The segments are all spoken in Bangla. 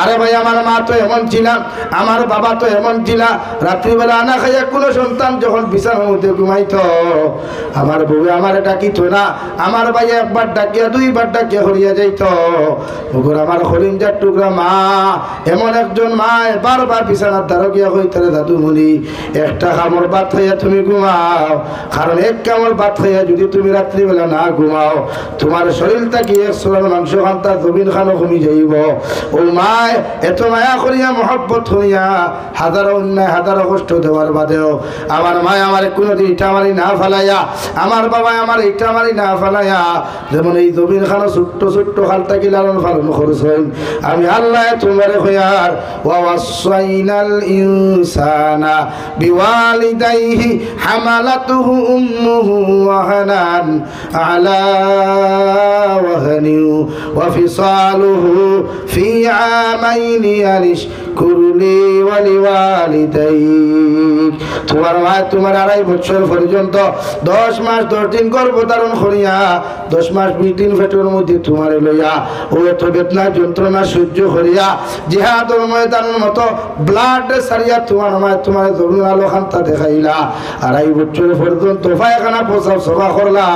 আরে ভাই আমার মা তো এমন ছিল, আমার বাবা তো এমন ছিল, রাত্রিবেলা আনা খাইয়া কোনো সন্তান যখন বিছানার মধ্যে ঘুমাইতো আমার বউ আমার ডাকিত না, আমার ভাই একবার ডাকিয়া দুইবার ডাকিয়া হরিয়া যাইত। ওগর আমার হরিণজার টুকরা মা এমন একজন মা বারবার বিছানার দ্বারা গিয়া কইতারে দাদু মনি একটা কামড় ভাত খাইয়া তুমি ঘুমাও, কারণ এক কামড় ভাত খাইয়া যদি তুমি রাত্রিবেলা না ঘুমাও তোমার শরীরটা কি এক সোলার মাংস খান্তা জমিন খানো কমি যাইব। ও মায় এত মায়া করিয়া মহব্বত হইয়া হাজারো অন্যায় হাজারো কষ্ট দেওয়ার বাদেও আমার মায় আমার কোনোদিন ইটা মারি না ফেলাইয়া, আমার বাবা আমার ইটা মারি না ফেলাইয়া যেমন এই জমিন খানো ছোট্ট ছোট্ট খালটা কি লালন পালন করছেন। আমি আল্লাহ তোমার হইয়ার ওয়াসাইনাল ইনসানা বিওয়ালিদাইহি হামালাতুহু উম্মুহু ওয়াহানান আলা ওয়াহানিন ওয়া ফিসালুহু ফি আমাইনি আনিশকুরলি ওয়া লিওয়ালিদাইক। তোমার মা তোমার 2.5 বছর পর্যন্ত 10 মাস 10 দিন গর্ভধারণ করিয়া 10 মাস 20 দিন পেটের মধ্যে তোমার লইয়া ও এত বেদনা যন্ত্রণা সহ্য করিয়া জিহাদের ময়দানের মতো ব্লাড সারিয়া তোমার মা তোমার জমিন আলো খান্তা দেখাইলা। 2.5 বছর পর্যন্ত পায়খানা প্রসাব সভা করলা।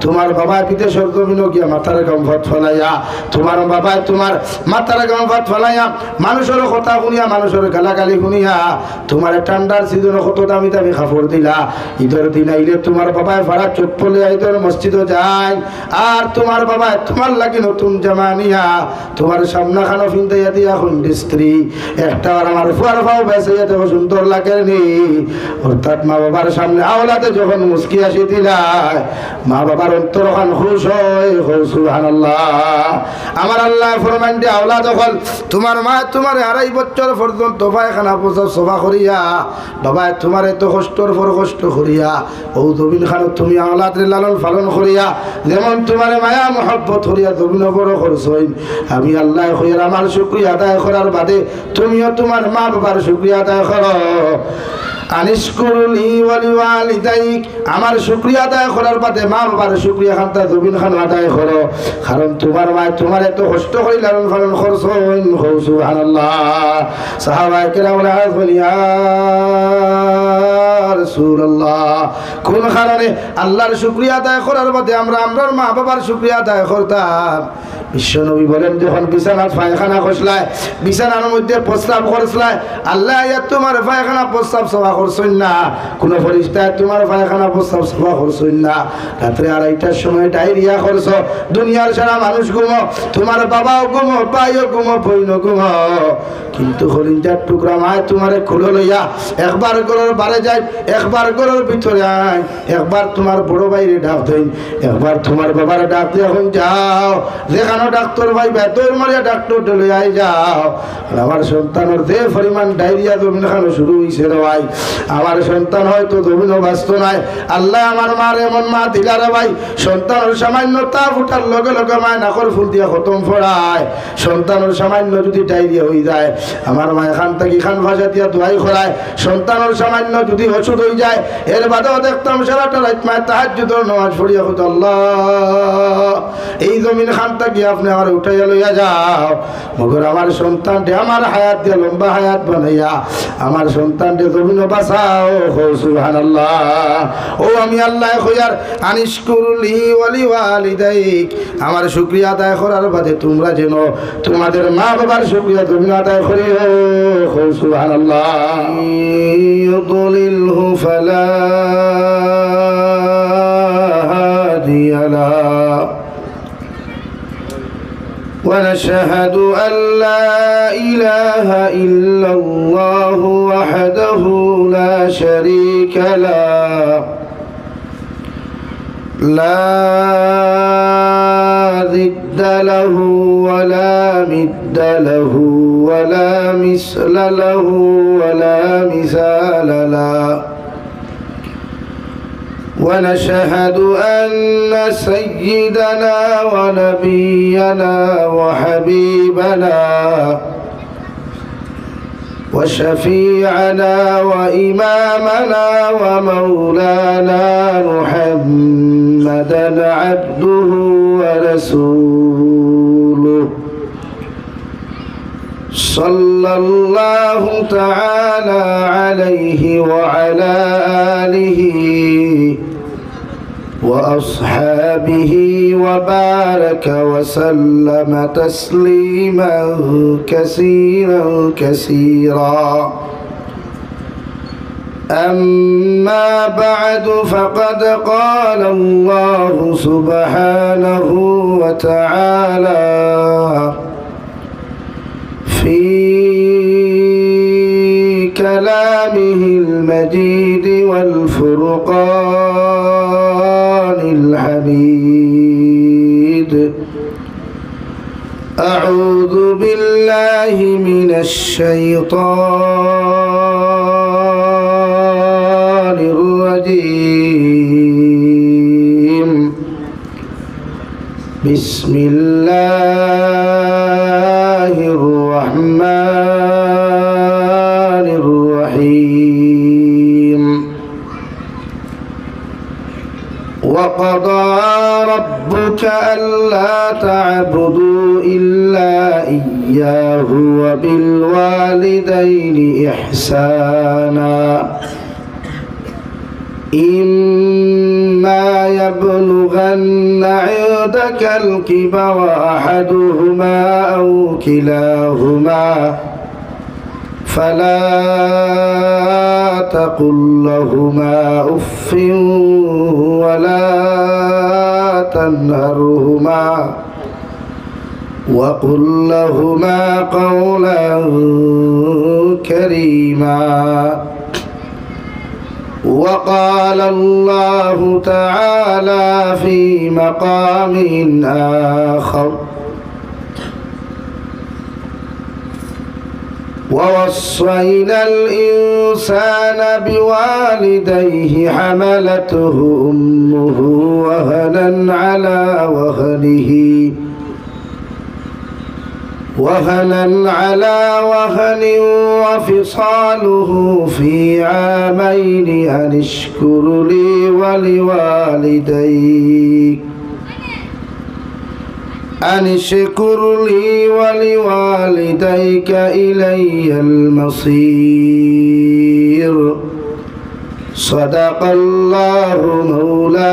তোমার বাবা বিদেশের জমিনও গিয়া মাথার গাম ভাত ফলাইয়া, তোমার বাবা তোমার মাথার গাম ভাত ফলাইয়া মানুষের কথা শুনিয়া মানুষের গালাগালি শুনিয়া তোমার ঠান্ডার সিজনে কত দামি দামি কাপড় দিলা। ঈদের দিন আইলে তোমার বাবায় ভাড়া চপ্পলে ঈদের মসজিদে যায়, আর তোমার বাবা তোমার লাগি নতুন জামা নিয়া তোমার সামনা খানো ফিন্দাইয়া দিয়া খুন্ডি স্ত্রী একটা আমার ফুয়ার ফাও বেসাইয়া দেখো সুন্দর লাগে নি। অর্থাৎ মা বাবার সামনে আওলাদে যখন মুস্কি আসি দিলায় মা বাবার অন্তর খান খুশ হয়। সুবহানাল্লাহ। আমার আল্লাহ ফরমান দিয়ে আওলাদ যখন তোমার মা তোমার 2.5 বছর পর্যন্ত পায়খানা প্রসাব সভা করিয়া বাবা তোমার এত কষ্টর পর কষ্ট করিয়া ও জমিন খানো তুমি আওলাদের লালন পালন করিয়া যেমন তোমার মায়া মহব্বত করিয়া জমিন বড় করছই, আমি আল্লাহ হইয়ার আমার শুকরিয়া আদায় করার বাদে তুমিও তোমার মা বাবার শুকরিয়া আদায় করো। আনিশকুরলি ওয়া লিওয়ালিদাইক, আমার শুকরিয়া আদায় করার বাদে মা বাবার শুকরিয়া খান্তা জমিন খান আদায় করো, কারণ তোমার মা তোমার এত কষ্ট করে লালন পালন করছই। সুবহানাল্লাহ। সাহাবায়ে কেরাম বলিয়া রাসূলুল্লাহ কোন কারণে আল্লাহর শুকরিয়া আদায় করার বাদে আমরা আমরার মা বাবার শুকরিয়া আদায় করতাম। বিশ্বনবী বলেন যখন বিছানার পায়খানা খসলায় বিছানার মধ্যে প্রস্রাব করছলায় আল্লাহ তোমার পায়খানা প্রস্রাব সভা করছেন না, কোন ফেরেশতা তোমার পায়খানা প্রস্রাব সভা করছেন না। রাত্রে 2:30টার সময় ডায়রিয়া করছো, দুনিয়ার সারা মানুষ ঘুমো, তোমার বাবাও ঘুমো, ভাইও ঘুমো, বোনও ঘুমো, কিন্তু হরিণজার টুকরা মা তোমারে খুলে লইয়া একবার ঘরের বারে যায়, একবার ঘরের ভিতরে আয়, একবার তোমার বড় ভাইরে ডাক দেন, একবার তোমার বাবার ডাক দিয়ে এখন যাও যেখানে ডাক্তার ভাই বেতর মারিয়া ডাক্তার লইয়া যাও। আমার সন্তানের যে পরিমাণ ডায়রিয়া জমিন খানো শুরু হয়েছে রে ভাই, আমার সন্তান হয়তো জমিনও বাঁচত নাই। আল্লাহ আমার মার এমন মা দিলা রে ভাই, সন্তানের সামান্য তাপ উঠার লগে লগে মায় নাকর ফুল দিয়া খতম ফোড়ায়। সন্তানের সামান্য যদি ডায়রিয়া হয়ে যায় আমার মা এখান থেকে খান ভাষা দিয়া দোয়াই খোলায়। সন্তানের সামান্য যদি ওষুধ হয়ে যায় এর বাদেও দেখতাম সারাটা রাত মায়ের তাহাজ্জুদের নামাজ পড়িয়া হতো আল্লাহ এই জমিন খানটা কি আপনি আমার উঠাইয়া লইয়া যাও, মগর আমার সন্তানটি আমার হায়াত দিয়ে লম্বা হায়াত বানাইয়া আমার সন্তানটি জমিনও বাঁচাও। সুবহানাল্লাহ। ও আমি আল্লাহ কইয়ার আনিশকুরলি ওয়া লিওয়ালিদাইক, আমার শুকরিয়া আদায় করার বাদে তোমরা যেন তোমাদের মা বাবার শুকরিয়া জমিন আদায় করিও। সুবহানাল্লাহ। ইউদলিলহু ফালা হাদিয়া লাহু ونشهد أن لا إله إلا الله وحده لا شريك له لا ضد له ولا مد له ولا مثل له ولا مثال له ونشهد أن سيدنا ونبينا وحبيبنا وشفيعنا وإمامنا ومولانا محمدا عبده ورسوله صلى الله تعالى عليه وعلى آله وأصحابه وبارك وسلم تسليما كثيرا كثيرا. أما بعد فقد قال الله سبحانه وتعالى في كلامه المجيد والفرقان الحميد: أعوذ بالله من الشيطان الرجيم. بسم الله الرحمن الرحيم. وقضى ربك ألا تعبدوا إلا إياه وبالوالدين إحسانا إما يبلغن عندك الكبر أحدهما أو كلاهما فلا تقل لهما أف ولا تنهرهما وقل لهما قولا كريما. وقال الله تعالى في مقام آخر: ووصينا الإنسان بوالديه حملته أمه وهنا على وهن وفصاله في عامين أن اشكر لي ولوالديك إلي المصير. صدق الله مولانا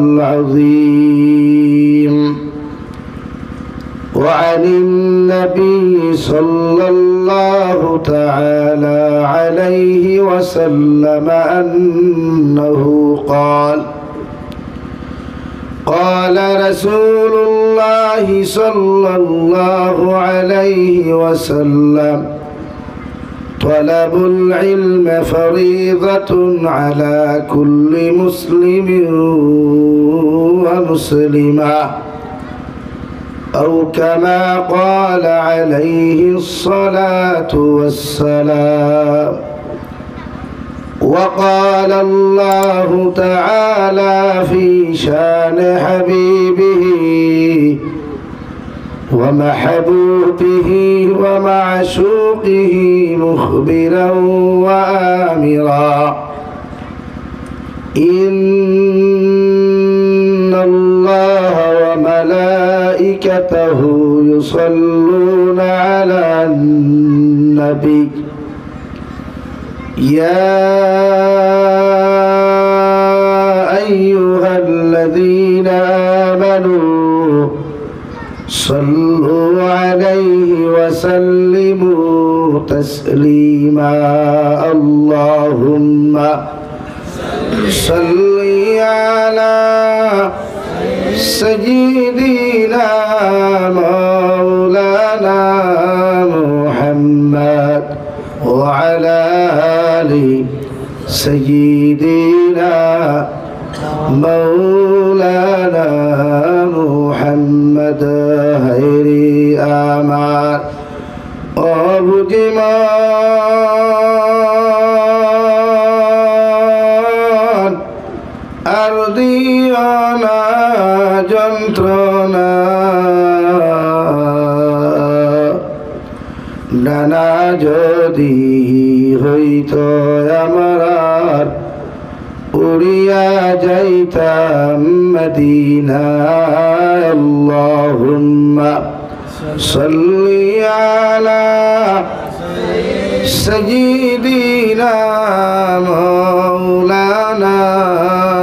العظيم. وعن النبي صلى الله تعالى عليه وسلم أنه قال: قال رسول الله صلى الله عليه وسلم: طلب العلم فريضة على كل مسلم ومسلمة، أو كما قال عليه الصلاة والسلام. وقال الله تعالى في شان حبيبه ومحبوبه ومعشوقه مخبرا وآمرا: إن الله وملائكته يصلون على النبي يا أيها الذين آمنوا صلوا عليه وسلموا تسليما. اللهم صل على سيدنا مولانا محمد وعلى آل سيدنا مولانا محمد هيري آمان অবুদ্ধিমান আরদিয়ানা যন্ত্রণা নানা যদি হইত আমার উড়িয়া যাইতাম মদিনায়। আল্লাহুম্মা صل على سيدنا مولانا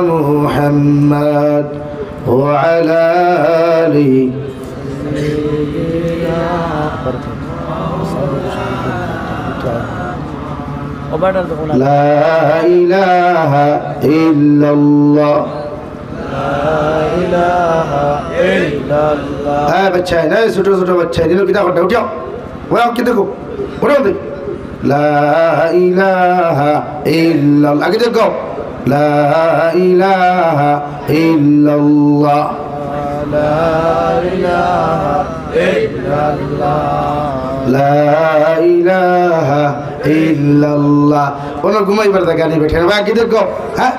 محمد وعلى آله لا إله إلا الله बच्चा है ना छोटे छोटे बच्चा है जिन्होंने किताब उठाओ उठाओ वो आप कितने को उठाओ दे ला इलाहा इल्लल्लाह आगे देखो ला इलाहा इल्लल्लाह ला इलाहा इल्लल्लाह ला इलाहा इल्लल्लाह उन्होंने घुमाई पड़ता गाड़ी बैठे ना आगे देखो हाँ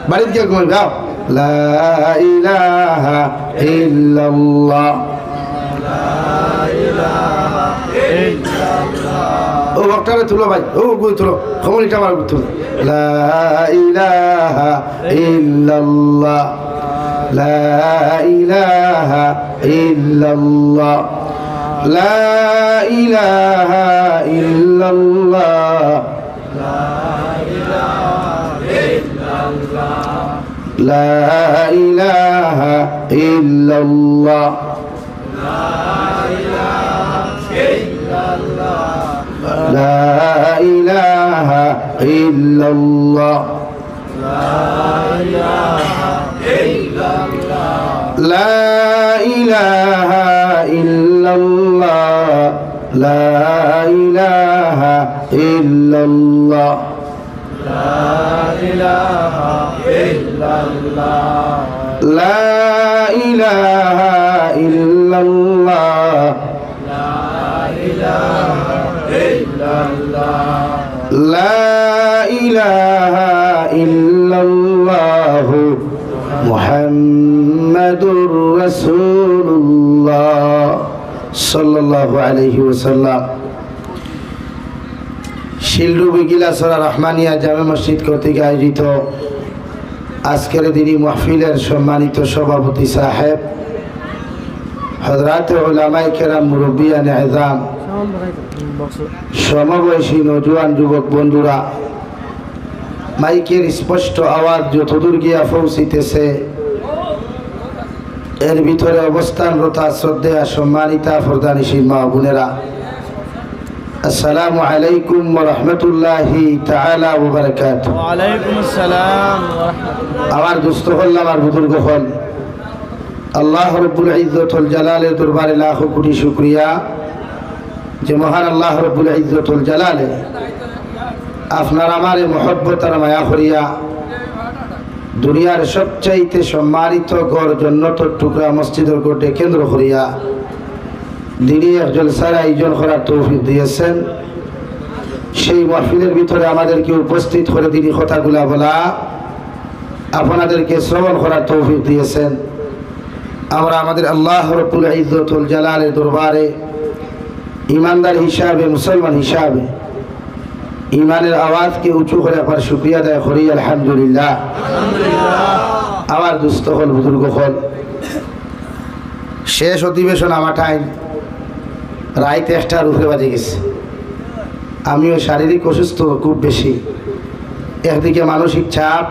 बारिश क्या घुमाई आओ لا إله إلا الله لا إله إلا الله او وقتاরে তুলো ভাই ও গুই তুলো খমলিটা মার তুলো লা ইলাহা ইল্লাল্লাহ লা ইলাহা ইল্লাল্লাহ লা ইলাহা ইল্লাল্লাহ লা ইলাহা ইল্লাল্লাহ لا إله إلا الله لا إله إلا الله لا إله إلا الله لا إله إلا الله لا إله إلا الله لا إله إلا الله لا إله إلا الله محمد رسول الله صلى الله عليه وسلم শিলডুবি গিলাসরা রহমানিয়া জামে মসজিদ কর্তৃক আয়োজিত আজকের দিনী মাহফিলের সম্মানিত সভাপতি সাহেব হযরত উলামায়ে কেরাম মুরব্বিয়ান আযম সমবয়সী নওজোয়ান যুবক বন্ধুরা মাইকের স্পষ্ট আওয়াজ যতদূর গিয়া পৌঁছিতেছে এর ভিতরে অবস্থানরত শ্রদ্ধেয় সম্মানিতা ফরদানিশীল মা বোনেরা السلام عليكم ورحمة الله تعالى وبركاته وعليكم السلام ورحمة الله আমার দোস্ত হল আমার বুজুর্গ হল আল্লাহ রব্বুল ইজ্জতুল জালালের দরবারে লাখ কোটি শুকরিয়া যে মহান আল্লাহ রব্বুল ইজ্জতুল জালালে আপনার আমারে মহব্বত আর মায়া করিয়া দুনিয়ার সবচাইতে সম্মানিত ঘর জান্নাতের টুকরা মসজিদের কোটে কেন্দ্র করিয়া দিনী এক জলসার আয়োজন করার তৌফিক দিয়েছেন সেই মাহফিলের ভিতরে আমাদেরকে উপস্থিত করে দিনী কথাগুলা বলা আপনাদেরকে শ্রবণ করার তৌফিক দিয়েছেন আমরা আমাদের আল্লাহ রব্বুল ইজ্জতুল জালালের দরবারে ইমানদার হিসাবে মুসলমান হিসাবে ইমানের আওয়াজকে উঁচু করে আপনার শুকরিয়া আদায় করি আলহামদুলিল্লাহ আমার দুস্থ হল বুজুর্গ হল শেষ অধিবেশন আমার টাইম রাত 1টার উপরে বাজে গেছে আমিও শারীরিক অসুস্থ খুব বেশি একদিকে মানসিক চাপ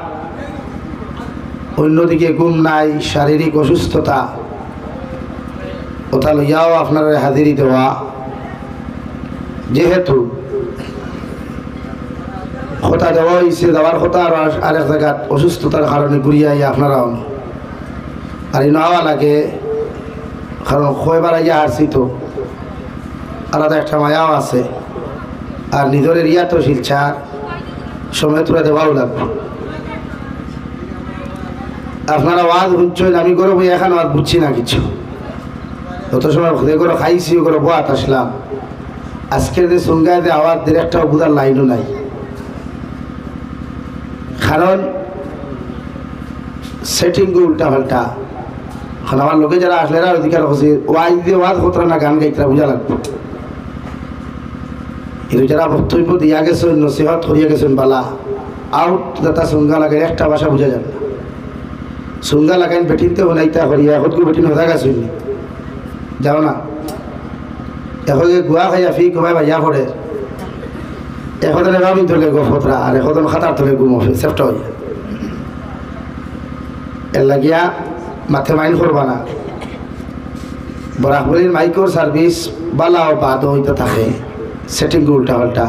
অন্যদিকে ঘুম নাই শারীরিক অসুস্থতা ওটা লইয়াও আপনার হাজিরি দেওয়া যেহেতু কথা দেওয়া হয়েছে দেওয়ার কথা আর আরেক জায়গায় অসুস্থতার কারণে ঘুরিয়ে আইয়া আপনারাও আর নেওয়া লাগে কারণ কয়বার আইয়া হারছি তো আলাদা একটা মায়াও আছে আর নিজের এরিয়া তো শিলছার সময় তোরা দেওয়াও লাগবে আপনারা ওয়াজ বুঝছেন আমি করে বই এখন ওয়াজ বুঝছি না কিছু যত সময় করে খাইছি করে বোয়াত আসলাম আজকের যে সঙ্গায় যে আওয়াজ দের একটা বুঝার লাইনও নাই কারণ সেটিং উল্টা পাল্টা এখন আমার লোকে যারা আসলে এরা অধিকার হচ্ছে ওয়াজ দিয়ে ওয়াজ হতো না গান গাইতে বোঝা লাগবে কিন্তু যারা বক্তব্য দিয়া গেছেন নসিহত করিয়া গেছেন বালা আউট যাতা সঙ্গা লাগে একটা ভাষা বোঝা যাবে না সঙ্গা লাগাইন বেটিনতে হনাইতা করিয়া হতকু বেটিন হতা গেছেন যাও না এখন গুয়া খাইয়া ফি ঘুমাই ভাইয়া পড়ে এখন রামিন তোলে গফতরা আর এখন খাতার তোলে ঘুমফে সেফট হয়ে এর লাগিয়া মাথে মাইন করবা না বরাকবলির মাইক্রোর সার্ভিস বালাও বাদ হইতে থাকে সেটিং উল্টা পাল্টা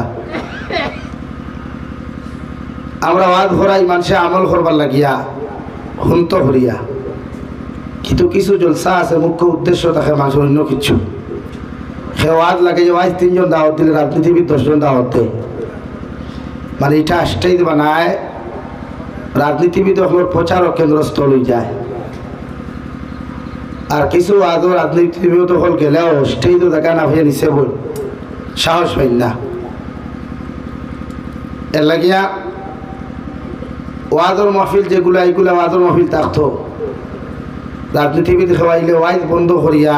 আমরা ওয়াজ করাই মানুষে আমল করবার লাগিয়া হুন্ত করিয়া কিন্তু কিছু জলসা আছে মুখ্য উদ্দেশ্য থাকে মানুষের অন্য কিছু সে ওয়াজ লাগে যে ওয়াজ 3 জন দাওয়াত দিলে রাজনীতিবিদ 10 জন দাওয়াত দেয় মানে এটা স্টেজ বানায় রাজনীতিবিদ হল প্রচারক কেন্দ্রস্থল হয়ে যায় আর কিছু আদৌ রাজনীতিবিদ হল গেলেও স্টেজও দেখা না হয়ে নিছে বল সাহস পাই না এর লাগিয়া ওয়াজর মাহফিল যেগুলো এইগুলো ওয়াজর মাহফিল থাকতো রাজনীতিবিদ খাওয়াইলে ওয়াইজ বন্ধ করিয়া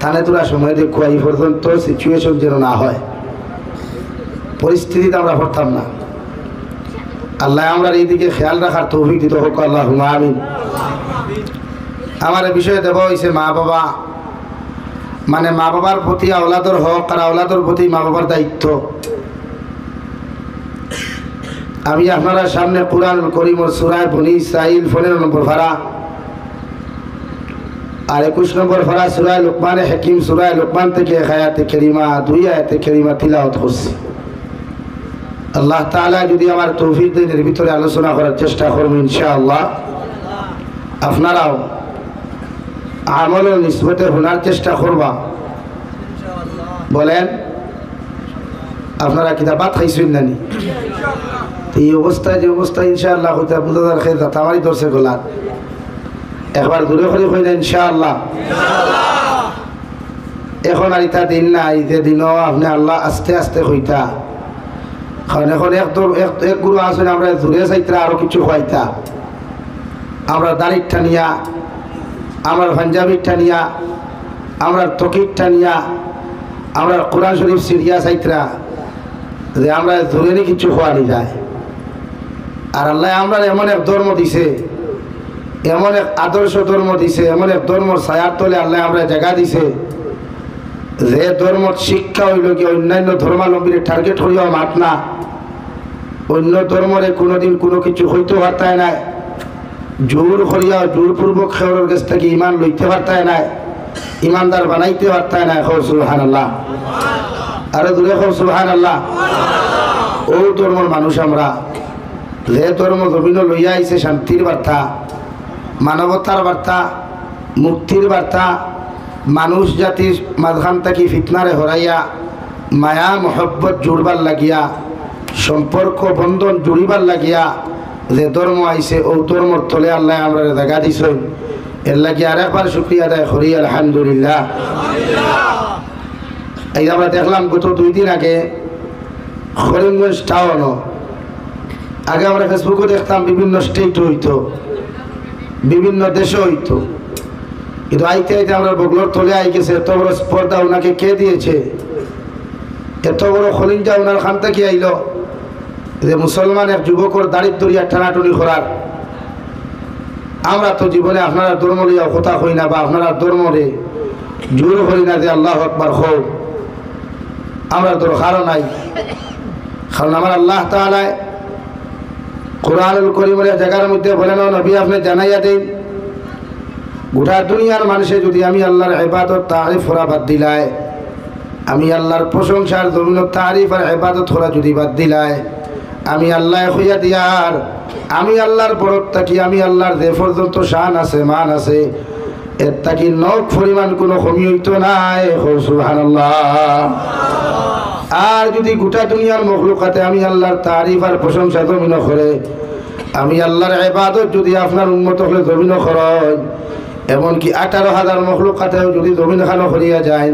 থানে তোরা সময় দেখুয়া এই পর্যন্ত সিচুয়েশন যেন না হয় পরিস্থিতিতে আমরা পড়তাম না আল্লাহ আমরা এইদিকে খেয়াল রাখার তৌফিক দিতে হোক আল্লাহ আমিন আমার বিষয়ে দেব হয়েছে মা বাবা মানে মা বাবার প্রতি আওলাদর হক আর আওলাদর প্রতি মা বাবার দায়িত্ব আমি আপনারা সামনে কুরআনুল কারীমের সূরা বনী ইসরাঈল 15 নম্বর পারা আর 21 নম্বর পারা সূরা লুকমান হাকিম সূরা লুকমান থেকে আয়াতে কারিমা 2 আয়াতে কারিমা তিলাওয়াত করছি আল্লাহ তাআলা যদি আমার তৌফিক দেন এর ভিতরে আলোচনা করার চেষ্টা করব ইনশাআল্লাহ আপনারাও আমল ও নিসবতে শোনার চেষ্টা করবা বলেন আপনারা কিতাবাত খাইছেন নানি এই অবস্থায় যে অবস্থা ইনশাআল্লাহ হইতা বুঝাদার খেয়ে তামারি ধরছে গোলার একবার দূরে করে হই না ইনশাআল্লাহ এখন আর ইতা দিন না ইতে দিনও আপনি আল্লাহ আস্তে আস্তে হইতা কারণ এখন এক গুরু আসলে আমরা দূরে চাইতা আরো কিছু হইতা আমরা দাড়িটা নিয়া আমরা পাঞ্জাবিটা নিয়া আমরা তকিরটা নিয়া আমরা কোরআন শরীফ সিরিয়া চাইতরা যে আমরা দূরে কিছু হওয়ানি যায় আর আল্লাহ আমরা এমন এক ধর্ম দিছে এমন এক আদর্শ ধর্ম দিছে এমন এক ধর্মর ছায়ার তলে আল্লাহ আমরা জায়গা দিছে যে ধর্মর শিক্ষা হইল কি অন্যান্য ধর্মাবলম্বীর টার্গেট হইয়া মাত না অন্য ধর্মরে কোনোদিন কোনো কিছু হইতে পারতায় নাই জোর করিয়া জোরপূর্বক খেওয়ার কাছ থেকে ইমান লইতে পারতায় নাই ইমানদার বানাইতে পারতায় নাই খবর সুবহানাল্লাহ আরো দূরে খবর সুবহানাল্লাহ ও ধর্মর মানুষ আমরা যে ধর্ম জমিন লইয়া আইছে শান্তির বার্তা মানবতার বার্তা মুক্তির বার্তা মানুষ জাতির মাঝখান থেকে ফিতনারে হরাইয়া মায়া মহব্বত জুড়বার লাগিয়া সম্পর্ক বন্ধন জুড়িবার লাগিয়া যে ধর্ম আইছে ও ধর্মর তলে আল্লাহ আমরা জায়গা দিছ এর লাগি আর একবার শুকরিয়া আদায় করি আলহামদুলিল্লাহ এই আমরা দেখলাম গত 2 দিন আগে করিমগঞ্জ টাউন আগে আমরা ফেসবুকে দেখতাম বিভিন্ন স্টেট হইতো বিভিন্ন দেশে হইতো কিন্তু আইতে আইতে আমরা বগলোর তলে আই গেছে এত বড় স্পর্ধা ওনাকে কে দিয়েছে এত বড় খলিঞ্জা ওনার খান থেকে আইল যে মুসলমান এক যুবকর দারিদ্রিয়া টানাটুনি করার আমরা তো জীবনে আপনারা ধর্ম লিয়া কথা হই না বা আপনারা ধর্মরে জোর করি না যে আল্লাহু আকবার হও আমরা দরকারও নাই কারণ আমার আল্লাহ তাআলা কুরআনুল কারীমের জায়গার মধ্যে বলেন নবী আপনি জানাইয়া দেন গোটা দুনিয়ার মানুষে যদি আমি আল্লাহর ইবাদত তারিফ করা বাদ দিলায় আমি আল্লাহর প্রশংসার জমিন তারিফ আর ইবাদত করা যদি বাদ দিলায় আমি আল্লাহ হইয়া দিয়ার আমি আল্লাহর বড়ত্ব কি আমি আল্লাহর যে পর্যন্ত শান আছে মান আছে এর তাকি নখ পরিমাণ কোনো কমি হইতো নাই সুবহানাল্লাহ আর যদি গোটা দুনিয়ার মখলুকাতে আমি আল্লাহর তারিফ আর প্রশংসা জমিন করে আমি আল্লাহর ইবাদত যদি আপনার উন্মত হলে জমিন খরচ এমনকি 18,000 মখলুকাতেও যদি জমিন খানো করিয়া যায়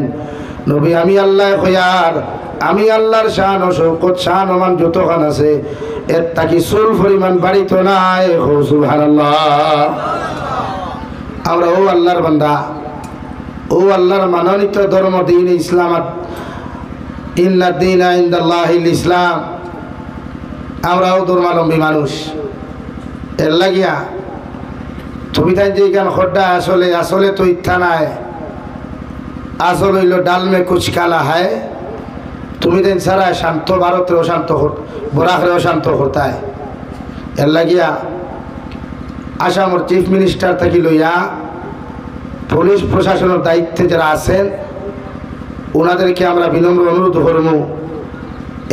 নবী আমি আল্লাহ হইয়ার আমি আল্লাহর শান ও শৌকত শান ওমান যতখান আছে এর তাকি চুল পরিমাণ বাড়িত নাই সুবহানাল্লাহ আমরা ও আল্লাহর বান্দা ও আল্লাহর মানোনীত ধর্ম দিন ইসলাম ইন্না দীনা ইনদাল্লাহিল ইসলাম আমরাও ধর্মাবলম্বী মানুষ এর লাগিয়া তুমি তাই যে গান খড্ডা আসলে আসলে তো ইচ্ছা নাই আসল হইল ডাল মে কুচ কালা হয়। তুমি দেন সারা শান্ত ভারতেরও শান্ত বরাকরেও শান্ত করতায়। এর লাগিয়া আসামর চিফ মিনিস্টার থেকে লইয়া পুলিশ প্রশাসনের দায়িত্বে যারা আছেন ওনাদেরকে আমরা বিনম্র অনুরোধ করব,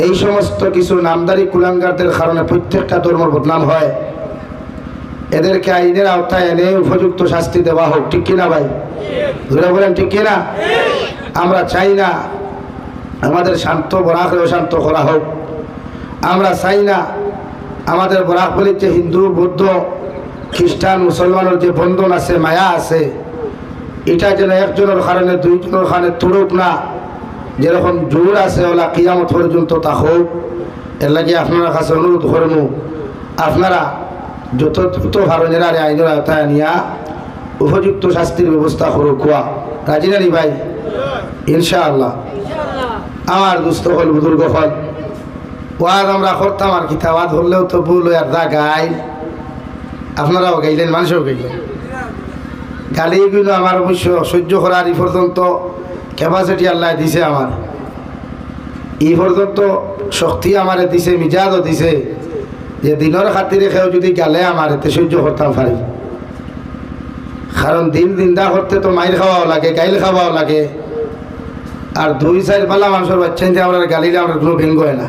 এই সমস্ত কিছু নামদারি কুলাঙ্গারদের কারণে প্রত্যেকটা ধর্মের বদনাম হয়। এদেরকে আইনের আওতায় এনে উপযুক্ত শাস্তি দেওয়া হোক, ঠিক কিনা ভাই? ধরে বলেন ঠিক কিনা? আমরা চাই না আমাদের শান্ত বরাকরেও শান্ত করা হোক। আমরা চাই না আমাদের বরাক বলির যে হিন্দু বৌদ্ধ খ্রিস্টান মুসলমানের যে বন্ধন আছে, মায়া আছে, এটা যেন একজনের কারণে দুইজনের কারণে তুড়ুক না। যেরকম জোর আছে ওলা কিয়ামত পর্যন্ত তা হোক। এর লাগে আপনার কাছে অনুরোধ করব, আপনারা যত দ্রুত ভারণের আরে আইনের আওতায় নিয়া উপযুক্ত শাস্তির ব্যবস্থা করুক। কোয়া রাজি নানি ভাই? ইনশাআল্লাহ। আমার দুস্থ হল বুজুর্গ হল ওয়াজ আমরা করতাম আর কিতা ওয়াজ হলেও তো ভুল আর দা গাই, আপনারাও গাইলেন, মানুষও গাইলেন। গালিগুলো আমার অবশ্য সহ্য করার এই পর্যন্ত ক্যাপাসিটি আল্লাহ দিছে, আমার এই পর্যন্ত শক্তি আমারে দিছে, মিজাজও দিছে যে দিনের খাতিরে খেয়েও যদি গালে আমার এতে সহ্য করতাম পারি। কারণ দিন দিনদা করতে তো মাইর খাওয়াও লাগে, গাইল খাওয়াও লাগে। আর দুই চার পালা মানুষের বাচ্চাই যে আমরা গালিলে আমরা কোনো ভেঙ্গ হয় না।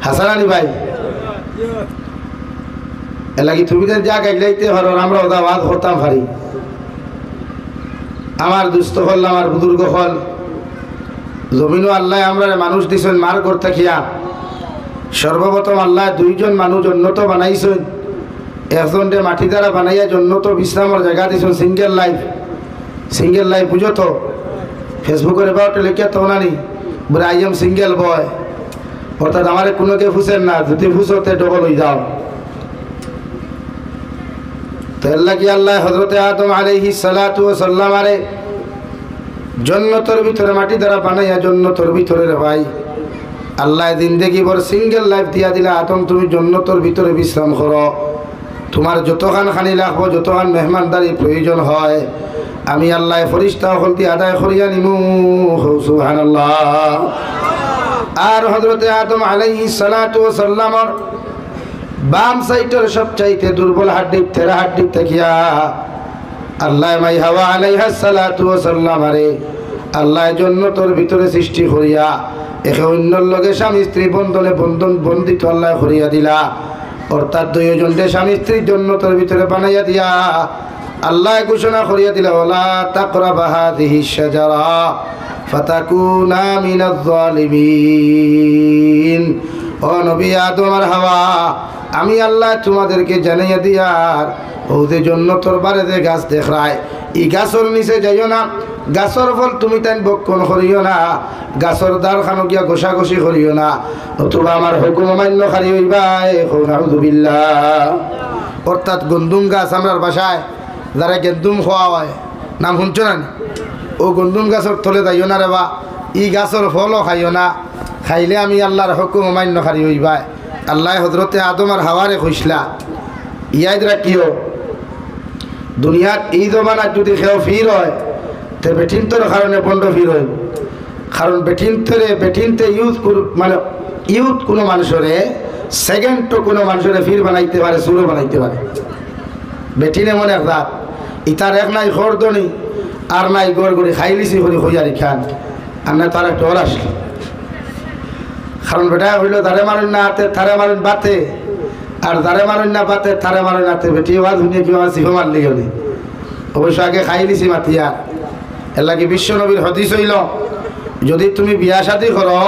হাসানানি ভাই এলাকি তুমি যা গাইলাইতে পারো আমরা ওদা বাদ করতাম পারি। আমার দুস্থ হল আমার বুজুর্গ হল জমিনও আল্লাহ আমরা মানুষ দিছেন মার করতে খিয়া। সর্বপ্রথম আল্লাহ দুইজন মানুষ উন্নত বানাইছেন, একজন মাটি দ্বারা বানাইয়া উন্নত বিশ্রামের জায়গা দিছেন। সিঙ্গেল লাইফ বুঝো তো? ফেসবুকের এবার লিখিয়া তো নানি বলে আই এম সিঙ্গেল বয়, অর্থাৎ আমার কোনো কে ফুসেন না, যদি ফুসতে ডবল হয়ে যাও। তো এর লাগি আল্লাহ হযরতে আদম আলাইহিস সালাতু ওয়াস সালাম আরে জান্নাতের ভিতরে মাটি দ্বারা বানাইয়া জান্নাতের ভিতরে রে ভাই আল্লাহ জিন্দেগি ভর সিঙ্গেল লাইফ দিয়া দিলা। আদম তুমি জান্নাতের ভিতরে বিশ্রাম করো, তোমার যতখান খানি লাগবো, যতখান মেহমানদারি প্রয়োজন হয় আমি আল্লাহ ফরিস্তা হলতি আদায় করিয়া নিমু। সুবহানাল্লাহ। আর হযরতে আদম আলাইহিস সালাতু ওয়াস সালামর বাম সাইটের সবচাইতে দুর্বল হাড্ডি তেরা হাড্ডি থাকিয়া আল্লাহ মাই হাওয়া আলাইহাস সালাতু ওয়াস সালাম আরে আল্লাহ জান্নাতের ভিতরে সৃষ্টি করিয়া একে অন্যর লগে স্বামী স্ত্রী বন্দিত আল্লাহ করিয়া দিলা। অর্থাৎ দুইজনকে স্বামী স্ত্রীর জান্নাতের ভিতরে বানাইয়া দিয়া আল্লাহ ঘোষণা করিয়া দিলা ওয়ালা তাকরাবা হাযিহিশ শাজারা ফাতাকুনা মিনাজ জালিমিন। ও নবী আদম আর হাওয়া আমি আল্লাহ তোমাদেরকে জানাইয়া দিয়ার ওদে জান্নাতের বারেতে গাছ দেখায়, এই গাছের নিচে যাইও না, গাছের ফল তুমি তাই বক্ষণ করিও না, গাছের দ্বার খানো গিয়া ঘষাঘষি করিও না, নতুবা আমার হুকুম অমান্য খারি হইবাই। নাউযুবিল্লাহ। অর্থাৎ গন্দুম গাছ আমরার বাসায় যারা গেন্দুম খোয়া হয় নাম শুনছো না, ও গন্দুম গাছের তলে যাইও না রে বা, ই গাছের ফলও খাইও না, খাইলে আমি আল্লাহর হুকুম অমান্য খারি হইবাই। আল্লাহ হযরতে আদম আর হাওয়ারে কইসলা ইয়াদ রাখিও দুনিয়ার এই জমানার যদি কেউ ফির হয় তো বেঠিনতর কারণে বন্ধ ফির হয়। কারণ বেঠিনতে ইউথ কোনো মানুষরে সেকেন্ড তো কোনো মানুষরে ফির বানাইতে পারে, সুরো বানাইতে পারে। বেঠিনে মনে রাত ইতার এক নাই খরদনি আর নাই গড় গড়ি খাইলিছি করি হইয়ারি খান আর না তার একটা ওর আসলো। কারণ বেটা হইল তারে মারেন না হাতে তারে মারেন বাতে, আর তারে মারেন না বাতে তারে মারেন হাতে। বেটি ওয়া ধুনিয়া কি আমার সিফা মারলি গেলি অবশ্য আগে খাইলিছি মাতিয়া। এর লাগে বিশ্ব নবীর হাদিস হইল যদি তুমি বিয়া শাদী করো,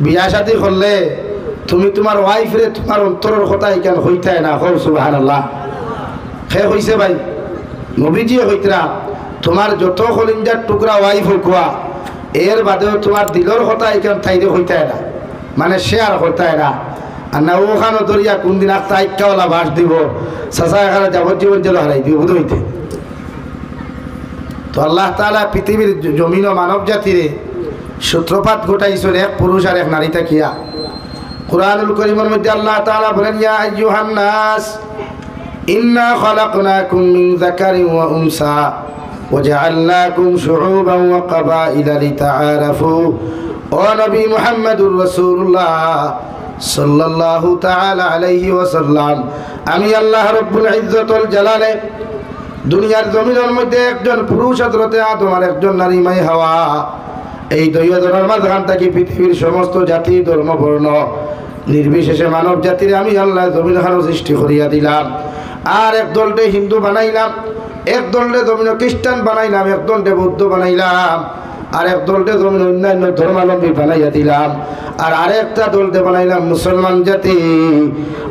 বিয়া শাদী করলে তুমি তোমার ওয়াইফরে তোমার অন্তরের কথা এখান হইতায় না। সুবহানাল্লাহ। সে হইছে ভাই নবীজিয়ে হইতরা তোমার যত কলিঞ্জার টুকরা ওয়াইফ হইকুয়া এর বাদেও তোমার দিলর কথা এখান থাইতে হইতায় না, মানে শেয়ার হইতায় না। আর না ওখানে দরিয়া কোনদিন একটা আইকাওয়ালা বাস দিব চাচা এখানে যাবজ্জীবন জেল হারাই দিব বুধ হইতে। তো আল্লাহ তাআলা পৃথিবীর জমিন ও মানব জাতিরে সূত্রপাত ঘটাইছেন এক পুরুষ আর এক নারী থাকিয়া। কুরআনুল কারীমের মধ্যে আল্লাহ তাআলা বলেন ইয়া আইয়ুহান নাস ইন্না খালাকনাকুম মিন যাকারিন ওয়া উনসা ওয়াজআলনাকুম শুউবান ওয়া ক্বাবাইলা লিতাআরাফু। ও নবী মুহাম্মদুর রাসূলুল্লাহ সাল্লাল্লাহু তাআলা আলাইহি ওয়াসাল্লাম, আমি আল্লাহ রাব্বুল ইজ্জতুল জালালে দুনিয়ার জমিনের মধ্যে একজন পুরুষ হযরতে আদম আর একজন নারী মাই হাওয়া, এই দুইজনের মাঝখান থেকে পৃথিবীর সমস্ত জাতি ধর্ম বর্ণ নির্বিশেষে মানব জাতির আমি আল্লাহ জমিনখানো সৃষ্টি করিয়া দিলাম। আর এক দলটে হিন্দু বানাইলাম, এক দলটে জমিন খ্রিস্টান বানাইলাম, এক দলটে বৌদ্ধ বানাইলাম, আর এক দলটে জমিন অন্যান্য ধর্মাবলম্বী বানাইয়া দিলাম, আর আরেকটা দলটে বানাইলাম মুসলমান জাতি।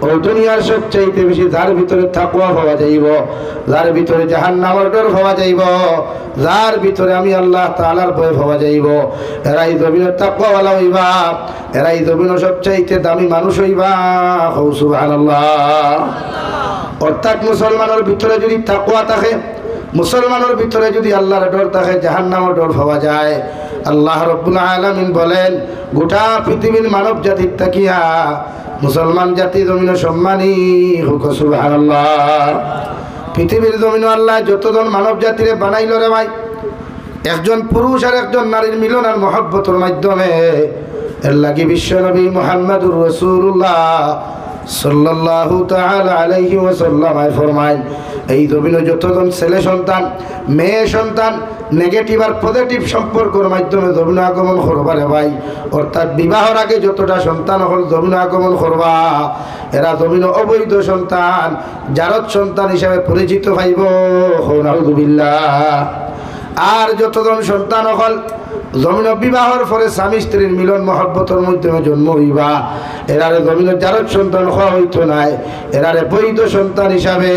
ও দুনিয়ার সবচাইতে বেশি যার ভিতরে তাকওয়া পাওয়া যাইব, যার ভিতরে জাহান্নামের ডর পাওয়া যাইব, যার ভিতরে আমি আল্লাহ তাআলার ভয় পাওয়া যাইব, এরাই জমিনের তাকওয়াওয়ালা হইবা, এরাই জমিনের সবচাইতে দামি মানুষ হইবা। সুবহানাল্লাহ। অর্থাৎ মুসলমানের ভিতরে যদি তাকওয়া থাকে, মুসলমানের ভিতরে যদি আল্লাহর ডর থাকে, জাহান্নামের ডর পাওয়া যায়। আল্লাহ রাব্বুল আলামিন বলেন, গোটা পৃথিবীর মানব জাতির তাকিয়া মুসলমান জাতি জমিনে সম্মানী হোক। সুবহানাল্লাহ। পৃথিবীর জমিনে আল্লাহ যতজন মানব জাতিরে বানাইল রে ভাই, একজন পুরুষ আর একজন নারীর মিলন আর মহব্বতের মাধ্যমে, এর লাগি বিশ্ব নবী মুহাম্মদুর রাসূলুল্লাহ সাল্লাল্লাহু তাআলা আলাইহি ওয়াসাল্লাম ফরমায়, এই জমিনে যতজন ছেলে সন্তান মেয়ে সন্তান নেগেটিভ আর পজিটিভ সম্পর্কের মাধ্যমে জমিনে আগমন করবা রে ভাই, অর্থাৎ বিবাহর আগে যতটা সন্তান হল জমিনে আগমন করবা, এরা জমিনে অবৈধ সন্তান জারদ সন্তান হিসাবে পরিচিত পাইব। নাউযুবিল্লাহ। আর যতজন সন্তান হল জমিন বিবাহর পরে স্বামী স্ত্রীর মিলন মহব্বতের মাধ্যমে জন্ম হইবা, এরারে জমিনের জারদ সন্তান হওয়া হইতো নাই, এরারে বৈধ সন্তান হিসাবে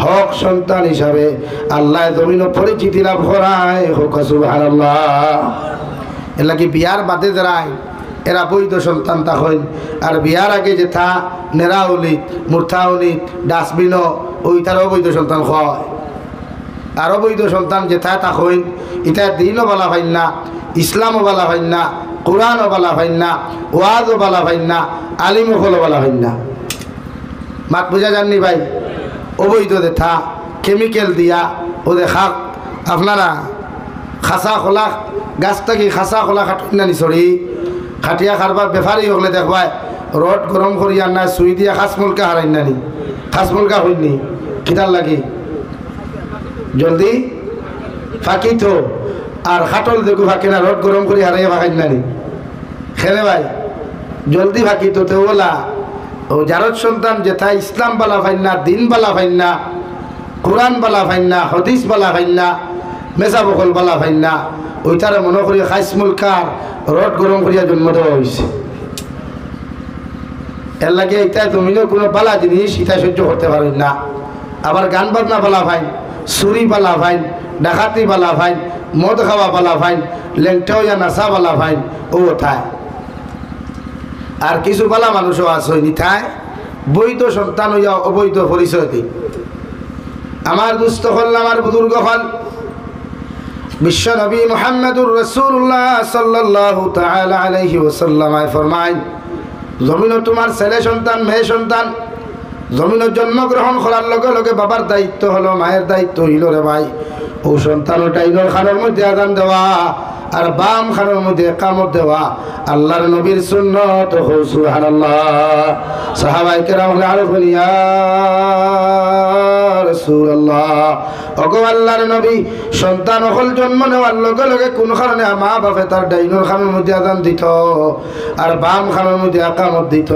হক সন্তান হিসাবে আল্লাহ জমিন পরিচিতি লাভ করায়। হোক সুবহানাল্লাহ। এর লাগি বিয়ার বাদে যারাই এরা বৈধ সন্তান তা হইন, আর বিয়ার আগে যে থা নেরাউলিত মুরথাউলিত ডাস্টবিনও ওই তার অবৈধ সন্তান হয়। আর অবৈধ সন্তান যে থা তা হইন, এটা দিনও বলা হয় না, ইসলামও বলা হয় না, কোরআনও বলা হয় না, ওয়াজও বলা হয় না, আলিমও হলো বলা হয় না। মাত বোঝা যাননি ভাই? অবৈধ দেখা কেমিক্যাল দিয়া ও দেখা আপনারা খাসা খোলা গাছ থাকি খাসা খোলা খাটিনা নিচড়ি খাটিয়া খারবার বেফারি হলে দেখবাই রড গরম করিয়া না সুই দিয়া খাসমুলকা হারাই নানি, খাসমুলকা হইনি কিতার লাগি জলদি ফাঁকি তো, আর খাটল দেখো ফাঁকি না রড গরম করি হারাইয়া ফাঁকাই নানি খেলে ভাই জলদি ফাঁকি তো তো ওলা। ও জারদ সন্তান যেথা ইসলাম বালা ফাইন না, দিন বালা ফাইন না, কোরআন বালা ফাইন না, হদিস বালা ফাইন না, মেসা বকল বালা ফাইন না, ওইটারে মনে করি খাইসমুলকার রড গরম করিয়া জন্ম দেওয়া হয়েছে। এর লাগে এটা জমিনের কোনো বালা জিনিস এটা সহ্য করতে পারেন না। আবার গান বাজনা বালা ফাইন, চুরি বালা ফাইন, ডাকাতি বালা ফাইন, মদ খাওয়া বালা ফাইন, লেংটাও ইয়া নাচা বালা ফাইন ও ওঠায়। আর কিছু বালা মানুষও আছে নিথায় বৈধ সন্তান হইয়া অবৈধ পরিচয় দিই। আমার দুস্থ হল আমার বুজুর্গ হল বিশ্ব নবী মুহাম্মদুর রাসূলুল্লাহ সাল্লাল্লাহু তাআলা আলাইহি ওয়াসাল্লাম ফরমায়, জমিনে তোমার ছেলে সন্তান মেয়ে সন্তান জমিনে জন্মগ্রহণ করার লগে লগে বাবার দায়িত্ব হলো, মায়ের দায়িত্ব হইল রে ভাই ও সন্তান ডাইনর খানের মধ্যে আযান দেওয়া আর বাম খানের মধ্যে ইকামত দেওয়া আল্লাহর নবীর সুন্নাত। সুবহানাল্লাহ। সাহাবায়ে কেরাম আরফুন ইয়া রাসূলুল্লাহ, ওগো আল্লাহর নবী সন্তান হল জন্ম নেওয়ার লগে লগে কোন কারণে মা বাপে তার ডাইনর খানের মধ্যে আযান দিত আর বাম খানের মধ্যে ইকামত দিত।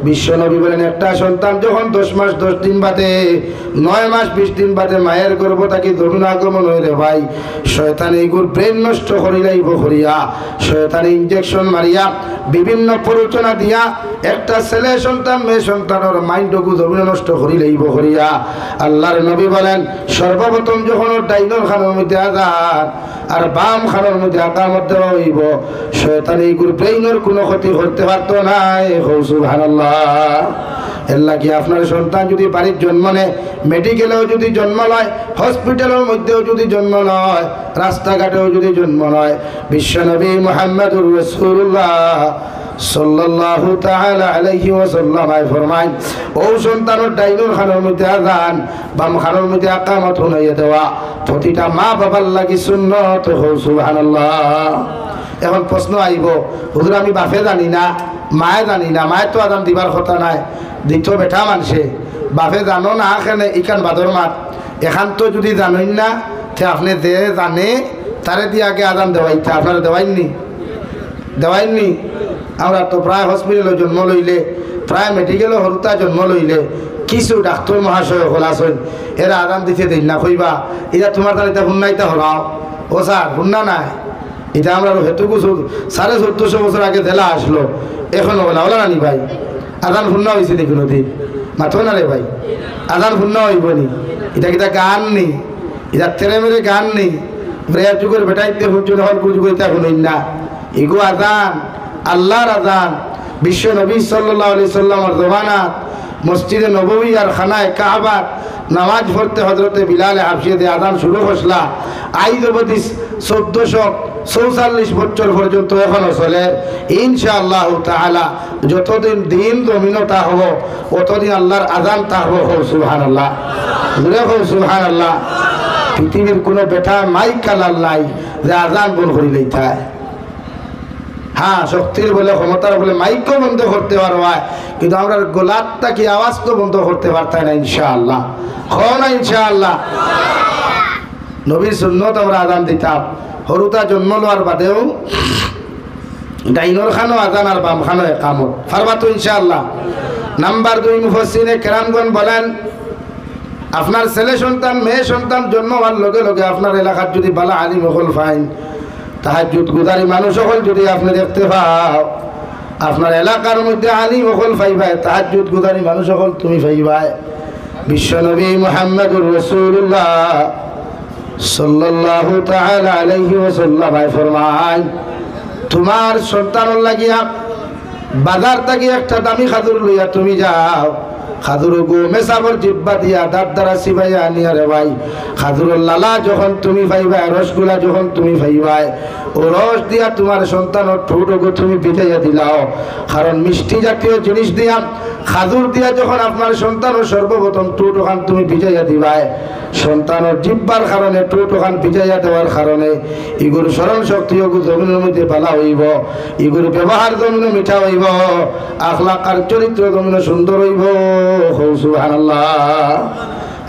বিশ্ব নবী বলেন, একটা সন্তান যখন 10 মাস 10 দিন বাদে 9 মাস 20 দিন বাদে মায়ের গর্ভ থেকে ধরুন আগমন হইলে ভাই শয়তান এইগুর ব্রেন নষ্ট করিলাইব করিয়া শয়তানি ইনজেকশন মারিয়া বিভিন্ন প্ররোচনা দিয়া একটা ছেলে সন্তান মেয়ে সন্তানের মাইন্ডকে জমিনে নষ্ট করিলাইব করিয়া আল্লাহর নবী বলেন, সর্বপ্রথম যখন ডাইনর খানের মধ্যে আযান আর বাম খানের মধ্যে ইকামত দেওয়া হইব শয়তান এইগুর ব্রেইনের কোনো ক্ষতি করতে পারতো না। সুবহানাল্লাহ। এর লাগি আপনার সন্তান যদি বাড়ির জন্ম নেয়, মেডিকেলেও যদি জন্ম লয়, হসপিটালের মধ্যেও যদি জন্ম লয়, রাস্তাঘাটেও যদি জন্ম লয়, বিশ্বনবী মুহাম্মদুর রাসূলুল্লাহ সাল্লাল্লাহু তাআলা আলাইহি ওয়াসাল্লাম ফরমায় ও সন্তানের ডাইনুর খানের মধ্যে আযান বাম খানের মধ্যে ইকামত হইয়া দেওয়া প্রতিটা মা বাবার লাগি সুন্নাত হো সুবহানাল্লাহ। এখন প্রশ্ন আইব হুজুর আমি বাপে জানি না মায়ে জানি না মায়ে তো আযান দিবার কথা নাই দ্বিতীয় বেটা মানছে বাপে জানো না এখানে ইকান বাদর মাত এখান তো যদি জানেন না তে আপনি যে জানে তারে দিয়ে আগে আযান দেওয়াইতে আপনারা দেওয়াইননি আমরা তো প্রায় হসপিটালে জন্ম লইলে প্রায় মেডিকেলে হরুতা জন্ম লইলে কিছু ডাক্তার মহাশয় হলাসন এরা আদান দিতে দিন না কইবা এটা তোমার তার এটা হুন্নাইতা হলাও ও স্যার হুন্না নাই এটা আমরা হেতুকু 1450 বছর আগে দেলা আসলো এখনো ওলা নানি ভাই আদান হুন্না হয়েছে দেখি নদী মাথো না রে ভাই আদান হুন্না হইব নি এটা কিতা গান নেই এটা তেরে মেরে গান নেই ব্রেয়া যুগের বেটাইতে হুঁচু হল কুচু করিতে শুনেন না এগো আদান আল্লাহর আযান বিশ্ব নবী সাল্লাল্লাহু আলাইহি সাল্লামের জমানাত মসজিদে নববী আর খানায় কাবার নামাজ পড়তে হযরতে বিলাল হাবশিতে আযান শুরু হসলা আইজ অবধি 1444 বছর পর্যন্ত এখনো চলে ইনশাআল্লাহ তাআলা যতদিন দিন জমিনতা হব ততদিন আল্লাহর আযান তাহব সুবহানাল্লাহ সুবহানাল্লাহ। পৃথিবীর কোনো বেটা মাইক কালার নাই যে আযান বন্ধ করে লইতায়। হ্যাঁ শক্তির বলে ক্ষমতার বলে মাইকও বন্ধ করতে পারো কিন্তু আমরা গোলাপটা কি আওয়াজ তো বন্ধ করতে পারতাম না ইনশাআল্লাহ না ইনশাআল্লাহ। নবীর সুন্নত আমরা আযান দিতাম হরুতা জন্ম লওয়ার বাদেও ডাইনর খানো আযান আর বাম খানো ইকামত পারবা তো ইনশাআল্লাহ। নাম্বার 2 মুফাসসিরে কেরামগণ বলেন আপনার ছেলে সন্তান মেয়ে সন্তান জন্ম হওয়ার লগে লগে আপনার এলাকার যদি বালা আলিম হল ফাইন তাহাজ্জুদ গুজারি মানুষ হল যদি আপনি দেখতে পাও আপনার এলাকার মধ্যে আলিম হল পাইবাই তাহাজ্জুদ গুজারি মানুষ হল তুমি পাইবাই। বিশ্বনবী মুহাম্মদুর রাসূলুল্লাহ সাল্লাল্লাহু তাআলা আলাইহি ওয়াসাল্লাম ফরমায় তোমার সন্তানের লাগিয়া বাজার থেকে একটা দামি খাজুর লইয়া তুমি যাও খাজুর গো মেসাবর জিব্বা দিয়া দাঁত দ্বারা সিবাইয়া আনিয়া রে ভাই খাজুরের লালা যখন তুমি পাইবা রসগুলা যখন তুমি পাইবাই ও রস দিয়া তোমার সন্তানের ঠোঁট গো তুমি পিঠাইয়া দিলাও কারণ মিষ্টি জাতীয় জিনিস দিয়া খাজুর দিয়া যখন আপনার সন্তানের সর্বপ্রথম ঠোঁট ওখান তুমি ভিজাইয়া দিবাই সন্তানের জিব্বার কারণে ঠোঁট ওখান ভিজাইয়া দেওয়ার কারণে এগুলো স্মরণ শক্তি জমিনের মধ্যে ভালো হইব এগুলো ব্যবহার জমিনে মিঠা হইব আখলাক আর চরিত্র জমিনে সুন্দর হইব সুবহানাল্লাহ।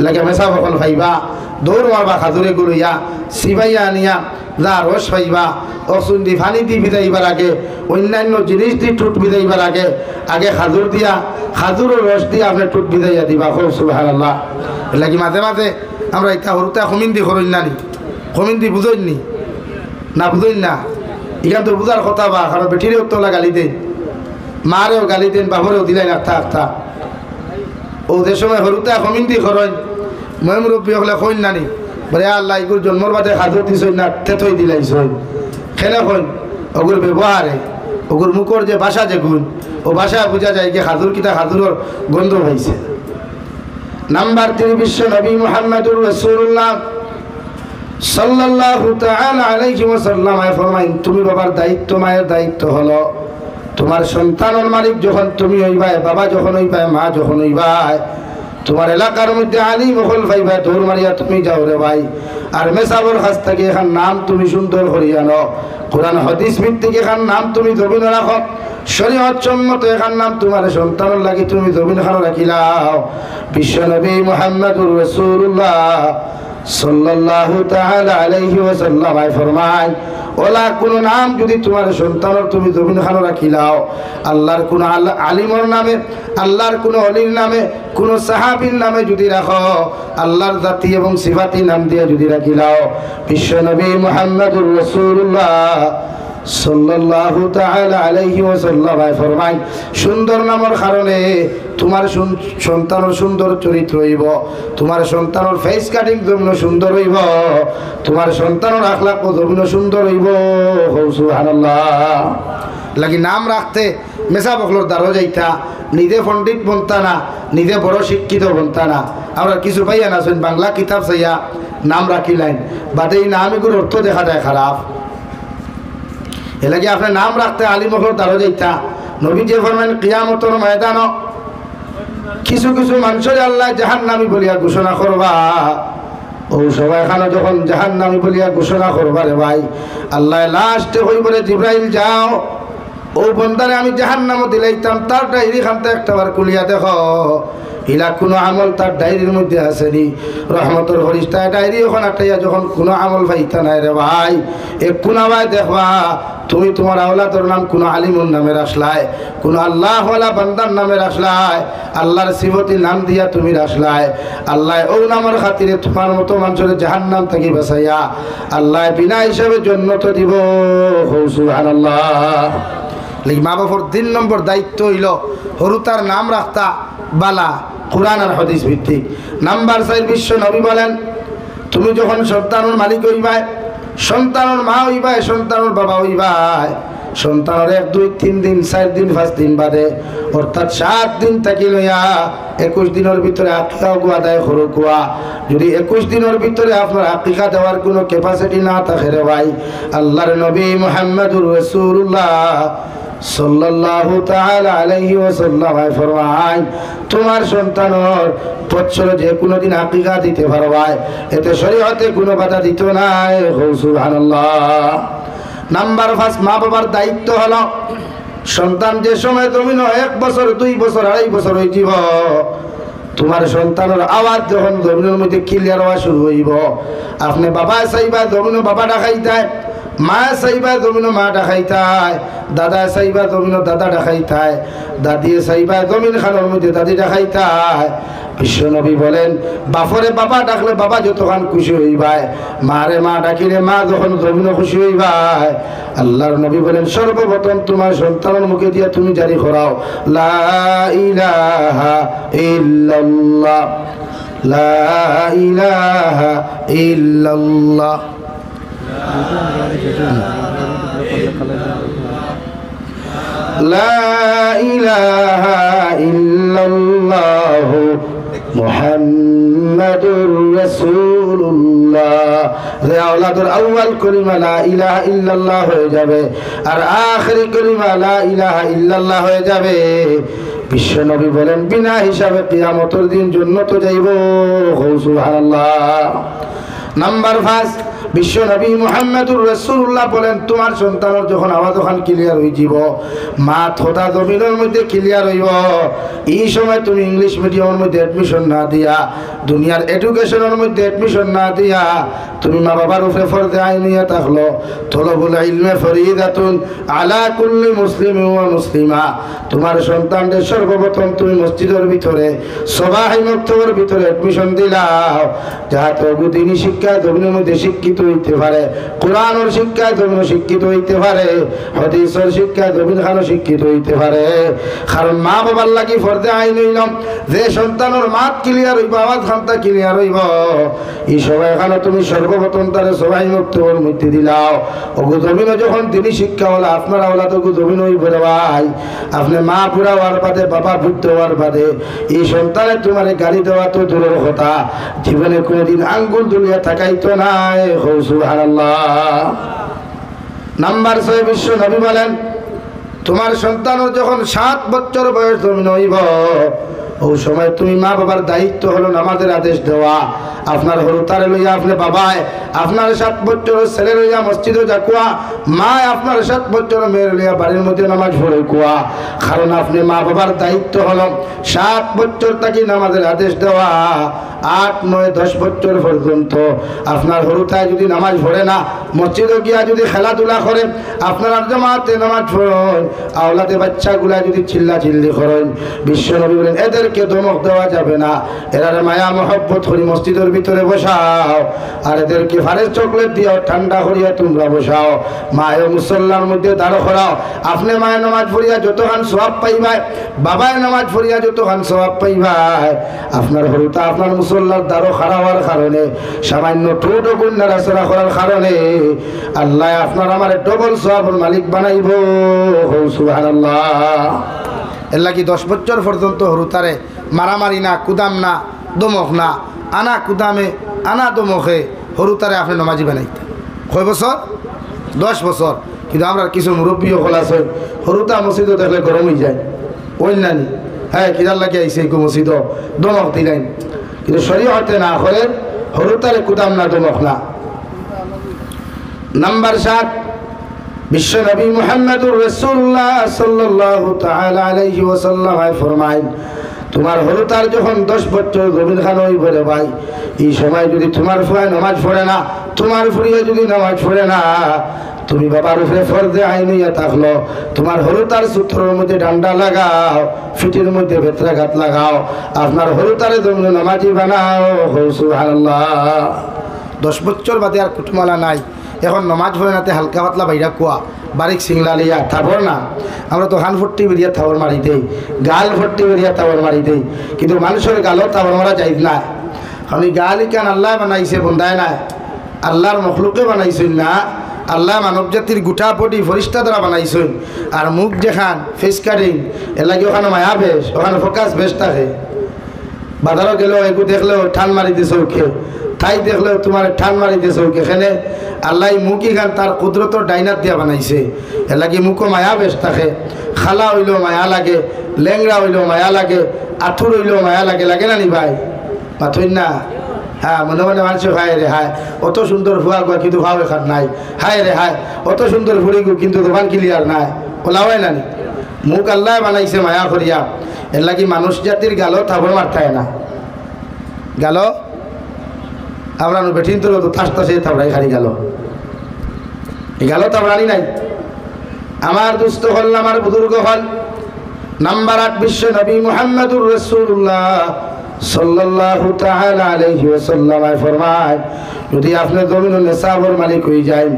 লাগে মেসা বকল পাইবা দৌড় মারবা খাজুরে গুলইয়া সিবাইয়া আনিয়া যা রস পাইবা অসুন্দি ফানি দি ভিজাইবার আগে অন্যান্য জিনিস দি ঠোঁট ভিজাইবার আগে আগে খাজুর দিয়া খাজুরের রস দিয়ে আপনি ঠোঁট ভিজাইয়া দিবা সুবহানাল্লাহ। লাগে মাঝে মাঝে আমরা এটা হরুতা কমিন্দি করইন নানি কমিন্দি বুঝইনি না বুঝইন না এখান তো বুঝার কথা বা কারণ বেটিরেও তোলা গালি দেন মারেও গালি দেন বাবরেও দিলেন আখতা আখতা ও যে সময় হরুতা কমিন্দি করেন মই মুরব্বী হলে কইন নানি বলে আল্লাহ এগুর জন্মর বাদে খাজুর দিছই না তেতই দিলাইছই খেলে কইন ওগুর ব্যবহারে ওগুর মুখর যে ভাষা যে গুণ ও ভাষা বোঝা যায় যে খাজুর কিতা খাজুরের গন্ধ হয়েছে। নাম্বার 3 বিশ্ব নবী মুহাম্মদুর রাসূলুল্লাহ সাল্লাল্লাহু তাআলা আলাইহি ওয়াসাল্লাম ফরমাইন তুমি বাবার দায়িত্ব মায়ের দায়িত্ব হলো তোমার সন্তানের মালিক যখন তুমি হইবাই বাবা যখন হইবাই মা যখন হইবাই তোমার এলাকার মধ্যে আলিম হল ভাইবা দৌড় মারিয়া তুমি যাও রে ভাই আর মেসাবর কাছ থেকে এখান নাম তুমি সুন্দর করিয়া নাও কোরআন হাদিস ভিত্তিক এখান নাম তুমি জমিন রাখো শরীয়ত সম্মত এখান নাম তোমার সন্তানের লাগি তুমি জমিন খানো রাখিলাও। বিশ্বনবী মুহাম্মদুর রাসূলুল্লাহ সাল্লাল্লাহু তাআলা আলাইহি ওয়াসাল্লাম ফরমায় ওলা কোন নাম যদি তোমার সন্তানের তুমি জমিন খানো রাখিলাও আল্লাহর কোন আলিমর নামে আল্লাহর কোন অলির নামে কোন সাহাবীর নামে যদি রাখো আল্লাহর জাতি এবং সিফাতি নাম দিয়ে যদি রাখিলাও বিশ্বনবী মুহাম্মদুর রাসূলুল্লাহ সাল্লাল্লাহু তাআলা আলাইহি ওয়াসাল্লাম ফরমায় সুন্দর নামের কারণে তোমার সন্তানের সুন্দর চরিত্র হইব তোমার সন্তানের ফেস কাটিং জমিন সুন্দর হইব তোমার সন্তানের আখলাক জমিন সুন্দর হইব সুবহানাল্লাহ। লাগি নাম রাখতে মেসা বকলর দ্বারও যাইতা নিজে পণ্ডিত বনতা না নিজে বড় শিক্ষিত বনতা না আমরা কিছু পাইয়া না বাংলা কিতাব চাইয়া নাম রাখিলেন বাট এই নাম এগুলোর অর্থ দেখা যায় খারাপ এলাকি আপনার নাম রাখতে আলিম বকলর দ্বারও যাইতা নবী যে ফরমান কিয়ামতের ময়দান কিছু কিছু মানুষের আল্লাহ জাহান্নামী বলিয়া ঘোষণা করবা। ও সবাই খানা যখন জাহান্নামী বলিয়া ঘোষণা করবা রে ভাই, আল্লাহ লাস্টে হই বলে জিব্রাইল যাও ও বন্দারে আমি জাহান্নামে দিলাইতাম, তার ডায়েরি খানতে একটাবার কুলিয়া দেখো ইলা কোনো আমল তার ডায়েরির মধ্যে আসেনি। রহমতের ফরিস্তায় ডায়েরি ওখানে আটাইয়া যখন কোনো আমল পাইতা নাই রে ভাই, এ কোনাবাই দেখবা তুমি তোমার আওলাদর নাম কোনো আলিমুর নামে রাখলাই, কোনো আল্লাহওয়ালা বান্দার নামে রাখলাই, আল্লাহর সিফতির নাম দিয়া তুমি রাখলাই। আল্লাহ ও নামের খাতিরে তোমার মতো মানুষের জাহান্নাম থেকে বাঁচাইয়া আল্লাহ বিনা হিসাবে জান্নাত দিব। সুবহানাল্লাহ। মা বাবার 3 নম্বর দায়িত্ব হইল হরু তার নাম রাখতা বালা, কোরআন আর হাদিস ভিত্তিক। নাম্বার 4 বিশ্ব নবী বলেন তুমি যখন সন্তানের মালিক হইবাই, সন্তানের মা হইবাই, সন্তানের বাবা হইবাই, সন্তানের 1 2 3 দিন 4 দিন 5 দিন বাদে অর্থাৎ 7 দিন থাকি লইয়া 21 দিনের ভিতরে আকিকা গোয়া দেয় হরু গোয়া। যদি 21 দিনের ভিতরে আপনার আকিকা দেওয়ার কোনো ক্যাপাসিটি না থাকে রে ভাই, আল্লাহর নবী মুহাম্মদুর রাসূলুল্লাহ সাল্লাল্লাহু তাআলা আলাইহি ওয়াসাল্লাম ফরমায় তোমার সন্তানের বছরে যে কোনো দিন আকিকা দিতে পারবাই, এতে শরীয়তে কোনো বাধা দিত নাই। সুবহানাল্লাহ। নাম্বার 5 মা বাবার দায়িত্ব হলো সন্তান যে সময় তুমি 1 বছর 2 বছর 2.5 বছর হইব, তোমার সন্তানের আওয়াজ যখন জমিনের মধ্যে ক্লিয়ার হওয়া শুরু হইব, আপনি বাবা চাইবা জমিন বাবা ডাকাইতায়, মা চাইবা জমিন মা ডাকাইতায়, দাদা চাইবা জমিন দাদা ডাকাইতায়, দাদি চাইবা জমিন খানোর মধ্যে দাদি ডাকাইতায়। বিশ্বনবী বলেন বাপরে বাবা ডাকলে বাবা যতক্ষণ খুশি হইবাই, মারে মা ডাকিলে মা যখন জমিন খুশি হইবাই। আল্লাহর নবী বলেন সর্বপ্রথম তোমার সন্তানের মুখে দিয়ে তুমি জারি করাও লা ইলাহা ইল্লাল্লাহ, লা ইলাহা ইল্লাল্লাহ। লা ইলাহা ইল্লাল্লাহু মুহাম্মাদুর রাসূলুল্লাহ। রে আওলাদুর আউয়াল কলিমা লা ইলাহা ইল্লাল্লাহ হয়ে যাবে, আর আখিরি কলিমা লা ইলাহা ইল্লাল্লাহ হয়ে যাবে। বিশ্বনবী বলেন বিনা হিসাবে কিয়ামতের দিন জান্নাতে যাইব। সুবহানাল্লাহ। নাম্বার 5 বিশ্বনবী মুহাম্মদুর রাসূলুল্লাহ বলেন তোমার সন্তানের যখন আওয়াজ ওখান ক্লিয়ার হয়ে যাব, মা থোটা জমিনের মধ্যে ক্লিয়ার হইব, এই সময় তুমি ইংলিশ মিডিয়ামের মধ্যে অ্যাডমিশন না দিয়া, দুনিয়ার এডুকেশনের মধ্যে অ্যাডমিশন না দিয়া তুমি মা বাবার উপরে ফরজে আইনিয়া থাকলো তলবুল ইলমে ফরিদাতুন আলা কুল্লি মুসলিম ওয়া মুসলিমা। তোমার সন্তানদের সর্বপ্রথম তুমি মসজিদের ভিতরে সবাই মক্তবের ভিতরে অ্যাডমিশন দিলাও, যাহাতে দিনী শিক্ষা জমিনের মধ্যে শিক্ষিত হইতে পারে, কোরআনের শিক্ষা জমিন শিক্ষিত হইতে পারে, হাদিসের শিক্ষা জমিন খানো শিক্ষিত হইতে পারে। কারণ মা বাবার লাগি ফরজে আইন হইলাম যে সন্তানের মাত ক্লিয়ার হইব, আওয়াজ খান্তা ক্লিয়ার হইব, এই সবাই এখানে তুমি সর্বপ্রথম তারা সবাই মক্তবের মধ্যে দিলাও। ওগু জমিনে যখন তিনি শিক্ষা হলো আপনার আওলাদ ওগু জমিন হইব রে ভাই, আপনি মা বুড়া হওয়ার বাদে বাবা বৃদ্ধ হওয়ার বাদে এই সন্তানে তোমার গাড়ি দেওয়া তো দূরের কথা, জীবনে কোনোদিন আঙ্গুল দুলিয়া থাকাইতো নাই। সুবহানাল্লাহ। নাম্বার 6 বিশ্ব নবী বলেন তোমার সন্তানের যখন 7 বছর বয়স জমিন হইব, ওই সময় তুমি মা বাবার দায়িত্ব হলো নামাজের আদেশ দেওয়া। আপনার হরু তারে লইয়া আপনি বাবায় আপনার 7 বছর ছেলে লইয়া মসজিদে যাকুয়া, মা আপনার 7 বছর মেয়ের লইয়া বাড়ির মধ্যে নামাজ পড়ে কুয়া। কারণ আপনি মা বাবার দায়িত্ব হলো 7 বছর তাকে নামাজের আদেশ দেওয়া, 8 9 10 বছর পর্যন্ত আপনার হরুতায় যদি নামাজ পড়ে না, মসজিদে গিয়া যদি খেলাধুলা করে, আপনার জামাতে নামাজ পড়েন, আওলাদে বাচ্চাগুলা যদি চিল্লা চিল্লি করেন, বিশ্বনবী বলেন এদেরকে ধমক দেওয়া যাবে না, এরা মায়া মহব্বত করি মসজিদের ভিতরে বসাও, আর এদেরকে ফারেজ চকলেট দিও ঠান্ডা করিয়া তোমরা বসাও, মায়ে মুসল্লার মধ্যে দাঁড়ো করাও। আপনি মায়ের নামাজ পড়িয়া যতক্ষণ সওয়াব পাইবাই, বাবায় নামাজ পড়িয়া যতক্ষণ সওয়াব পাইবাই, আপনার হরুতা আপনার মুসল্লার দাঁড়ো খাড়া হওয়ার কারণে, সামান্য ঠোঁটো গুণ নাড়াচড়া করার কারণে আল্লাহ আপনার আমার ডবল সওয়াবের মালিক বানাইব। সুবহানাল্লাহ। এর লাগি 10 বছর পর্যন্ত হরুতারে মারামারি না, কুদাম না, দমক না, আনা কুদামে আনা দমকে হরুতারে আপনি নমাজি বানাইতে। কয় বছর? 10 বছর। কিন্তু আমরা কিছু মুরব্বী হল আছে সরুতা মসজিদও দেখলে গরম হয়ে যায় অন্যান্য হ্যাঁ কিদার লাগে আইসে একটু মসজিদ দমক দিলেন কিন্তু শরীয়তে না করে সরুতারে কুদাম না দমক না। নাম্বার 7 বিশ্ব নবী মুহাম্মদুর রাসূলুল্লাহ সাল্লাল্লাহু তাআলা আলাইহি ওয়াসাল্লাম ফরমায় তোমার হরুতার যখন 10 বছর জমিন খান হয়ে পড়ে ভাই এই সময় যদি তোমার ফুয়া নামাজ পড়ে না তোমার ফুরিয়ে যদি নামাজ পড়ে না তুমি বাবার উপরে ফরজে আইন হইয়া থাকলো তোমার হরুতার সূত্রের মধ্যে ডান্ডা লাগাও ফিটির মধ্যে বেত্রাঘাত লাগাও আপনার হরুতারে জমিন নামাজি বানাও সুবহানাল্লাহ। 10 বছর বাদে আর কুটুমালা নাই এখন নমাজ পড়ে নাতে হালকা পাতলা বাইরা কুয়া বারিক সিংলা লিয়া থাবর না আমরা তো হান ফট্টি বেরিয়া থাবর মারি দেই গাল ফট্টি বেরিয়া থাবর মারি দেই কিন্তু মানুষের গালও থাবর মারা যাই না। কারণ এই গাল ইকান আল্লাহ বানাইছে বন্ধায় না আল্লাহর মখলুকে বানাইছেন না আল্লাহ মানব জাতির গুঠা পটি ফরিস্তা দ্বারা বানাইছেন। আর মুখ যেখান ফেস কাটিং এর লাগে ওখানে মায়া বেশ ওখানে ফোকাস বেশ থাকে বাজারও গেলেও একটু দেখলেও ঠান মারি দিছে ওকে তাই দেখলেও তোমার ঠান মারি দিছে ওকে এখানে আল্লাহ মুখই খান তার কুদরতর ডাইনার দিয়া বানাইছে এর লাগে মুখও মায়া বেশ থাকে খালা হইলেও মায়া লাগে লেংরা হইলেও মায়া লাগে আঁথুর হইলেও মায়া লাগে লাগে না নি ভাই মাথুই না হ্যাঁ মনে মনে মানুষ হায় রে হায় অত সুন্দর ফুয়া গুয়া কিন্তু ভাও এখান নাই হায় রে হায় অত সুন্দর ফুড়ি গু কিন্তু দোকান ক্লিয়ার নাই ওলাওয়াই নানি মুখ আল্লাহ বানাইছে মায়া করিয়া এর লাগি মানুষ জাতির গালো থাবর মারতায় না গালো আমরা বেঠিন তোর তো তাস তাসে থাবড়াই খালি গেল এই গেল থাবড়ানি নাই। আমার দুস্থ হল আমার বুজুর্গ হল। নাম্বার 8 বিশ্ব নবী মুহাম্মদুর রাসূলুল্লাহ সাল্লাল্লাহু তাআলা আলাইহি ওয়াসাল্লাম ফরমায় যদি আপনি জমিনুল নিসাবের মালিক হয়ে যান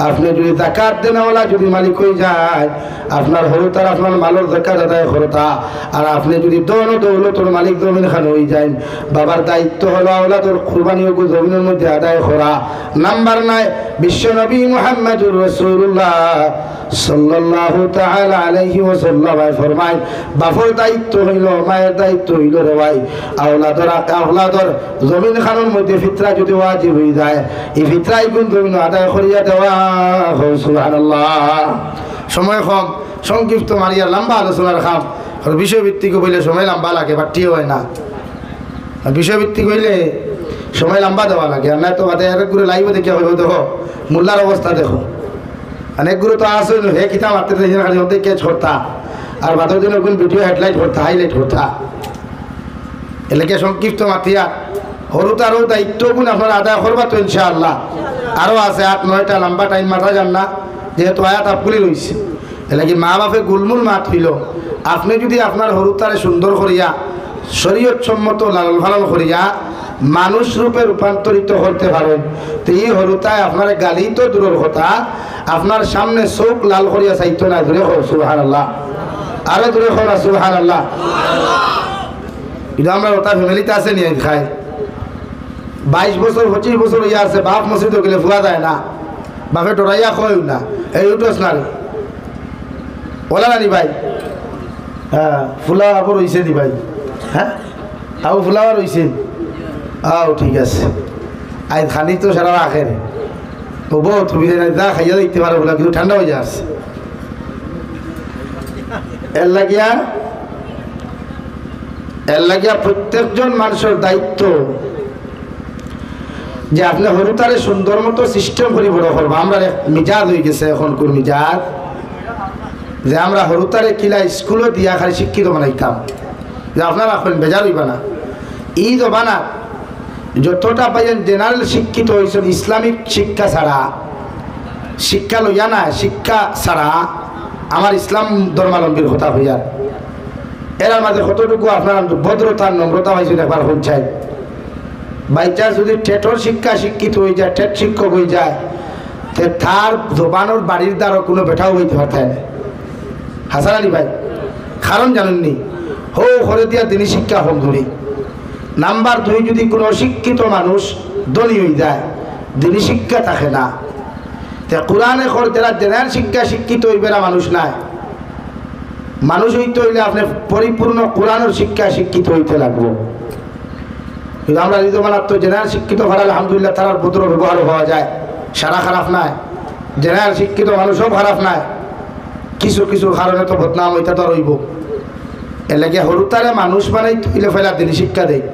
আপনি যদি যাকাত দেনওয়ালা যদি মালিক হয়ে যায় আপনার হরুতার আপনার মালের যাকাত আদায় করতা আর আপনি যদি দৌন দৌলতর মালিক জমিন খান হয়ে যান বাবার দায়িত্ব হলো আওলাদের কুরবানিও জমিনের মধ্যে আদায় করা। নাম্বার 9 বিশ্ব নবী মুহাম্মদুর রাসূলুল্লাহ সাল্লাল্লাহু তাআলা আলাইহি ওয়াসাল্লাম ফরমায় বাপর দায়িত্ব হইল মায়ের দায়িত্ব হইল রে ভাই আওলাদর জমিন খানের মধ্যে ফিতরা যদি ওয়াজিব হয়ে যায় এই ফিতরাই গুণ জমিন আদায় করিয়া দেওয়া সুবহানাল্লাহ। সময় কম সংক্ষিপ্ত মারিয়া লম্বা আলোচনার খাম বিষয়ভিত্তিক হইলে সময় লম্বা লাগে বাট্টি হয় না বিষয়ভিত্তিক হইলে সময় লম্বা দেওয়া লাগে আর নাই তো বাদে এক করে লাইভ দেখে হইব দেখো মোল্লার অবস্থা দেখো অনেকগুলো তো আসে হে কিতাব মারতে খালি ওদের ক্যাচ করতা আর বাদের দিন কোন ভিডিও হেডলাইট করতা হাইলাইট করতা এলাকা সংক্ষিপ্ত মাতিয়া হরুতারও দায়িত্ব গুণ আপনার আদায় করবা তো ইনশাআল্লাহ আরও আছে 8-9টা লম্বা টাইম মাথা যান না যেহেতু আয়াত আপগুলি রয়েছে এলাকি মা বাপে গুলমুল মাত হইল আপনি যদি আপনার হরুতারে সুন্দর করিয়া শরীয়ত সম্মত লালন পালন করিয়া মানুষ রূপে রূপান্তরিত করতে পারেন তো এই হরুতায় আপনার গালি তো দূরের কথা আপনার সামনে চোখ লাল করিয়া চাইতো না দূরে হোক সুবহানাল্লাহ আরো দূরে হোক না সুবহানাল্লাহ। কিন্তু আমরা ওটা ফ্যামিলিতে আছে নিয়ে খাই 22 বছর 25 বছর ইয়ে আছে বাপ মসজিদ গেলে ফুয়া যায় না বাপে ডরাইয়া কয় না এই উঠোস না রে ওলা নানি ভাই হ্যাঁ ফুলা আবার রয়েছে দি ভাই হ্যাঁ আও ফুলাওয়া রয়েছে আও ঠিক আছে আই খানি তো সারা রাখে রে তো বহুত সুবিধা নাই যা খাইয়া দেখতে পারো বলে কিন্তু ঠান্ডা হয়ে যাচ্ছে এর লাগিয়া প্রত্যেকজন মানুষের দায়িত্ব যে আপনি হরুতারে সুন্দর মতো সিস্টেম করে বড় করবো। আমরা মিজাজ হয়ে গেছে এখন কোন মিজাজ যে আমরা হরুতারে কিলা স্কুলও দিয়া খালি শিক্ষিত বানাইতাম যে আপনারা এখন বেজার হইবা না এই জবানা যতটা পাইছেন জেনারেল শিক্ষিত হয়েছেন ইসলামিক শিক্ষা ছাড়া শিক্ষা লইয়া না শিক্ষা ছাড়া আমার ইসলাম ধর্মাবলম্বীর কথা হইয়া এর মাঝে কতটুকু আপনার ভদ্রতা নম্রতা হয়েছিল একবার পঞ্চায়েত বাইচান্স যদি টেটর শিক্ষা শিক্ষিত হয়ে যায় টেট শিক্ষক হয়ে যায় তো তার জবানোর বাড়ির দ্বারা কোনো বেটাও হইতে পারতেন হাসান আলী ভাই কারণ জানেননি হো ঘরে দিয়া তিনি শিক্ষা হোক ধরি। নাম্বার 2 যদি কোনো অশিক্ষিত মানুষ ধনী হয়ে যায় দিনী শিক্ষা থাকে না তে কোরআনে খর যারা জেনারেল শিক্ষা শিক্ষিত হইবে না মানুষ নাই মানুষ হইতে হইলে আপনি পরিপূর্ণ কোরআনের শিক্ষা শিক্ষিত হইতে লাগবো। কিন্তু আমরা রিজমানার তো জেনারেল শিক্ষিত হলে আলহামদুলিল্লাহ তার ভদ্র ব্যবহার হওয়া যায় সারা খারাপ নাই জেনারেল শিক্ষিত মানুষও খারাপ নাই, কিছু কিছু কারণে তো বদনাম হইতা তো রইব। এর লাগে হরুতারে মানুষ বানাই তুলে ফেলা দিন শিক্ষা দেয়।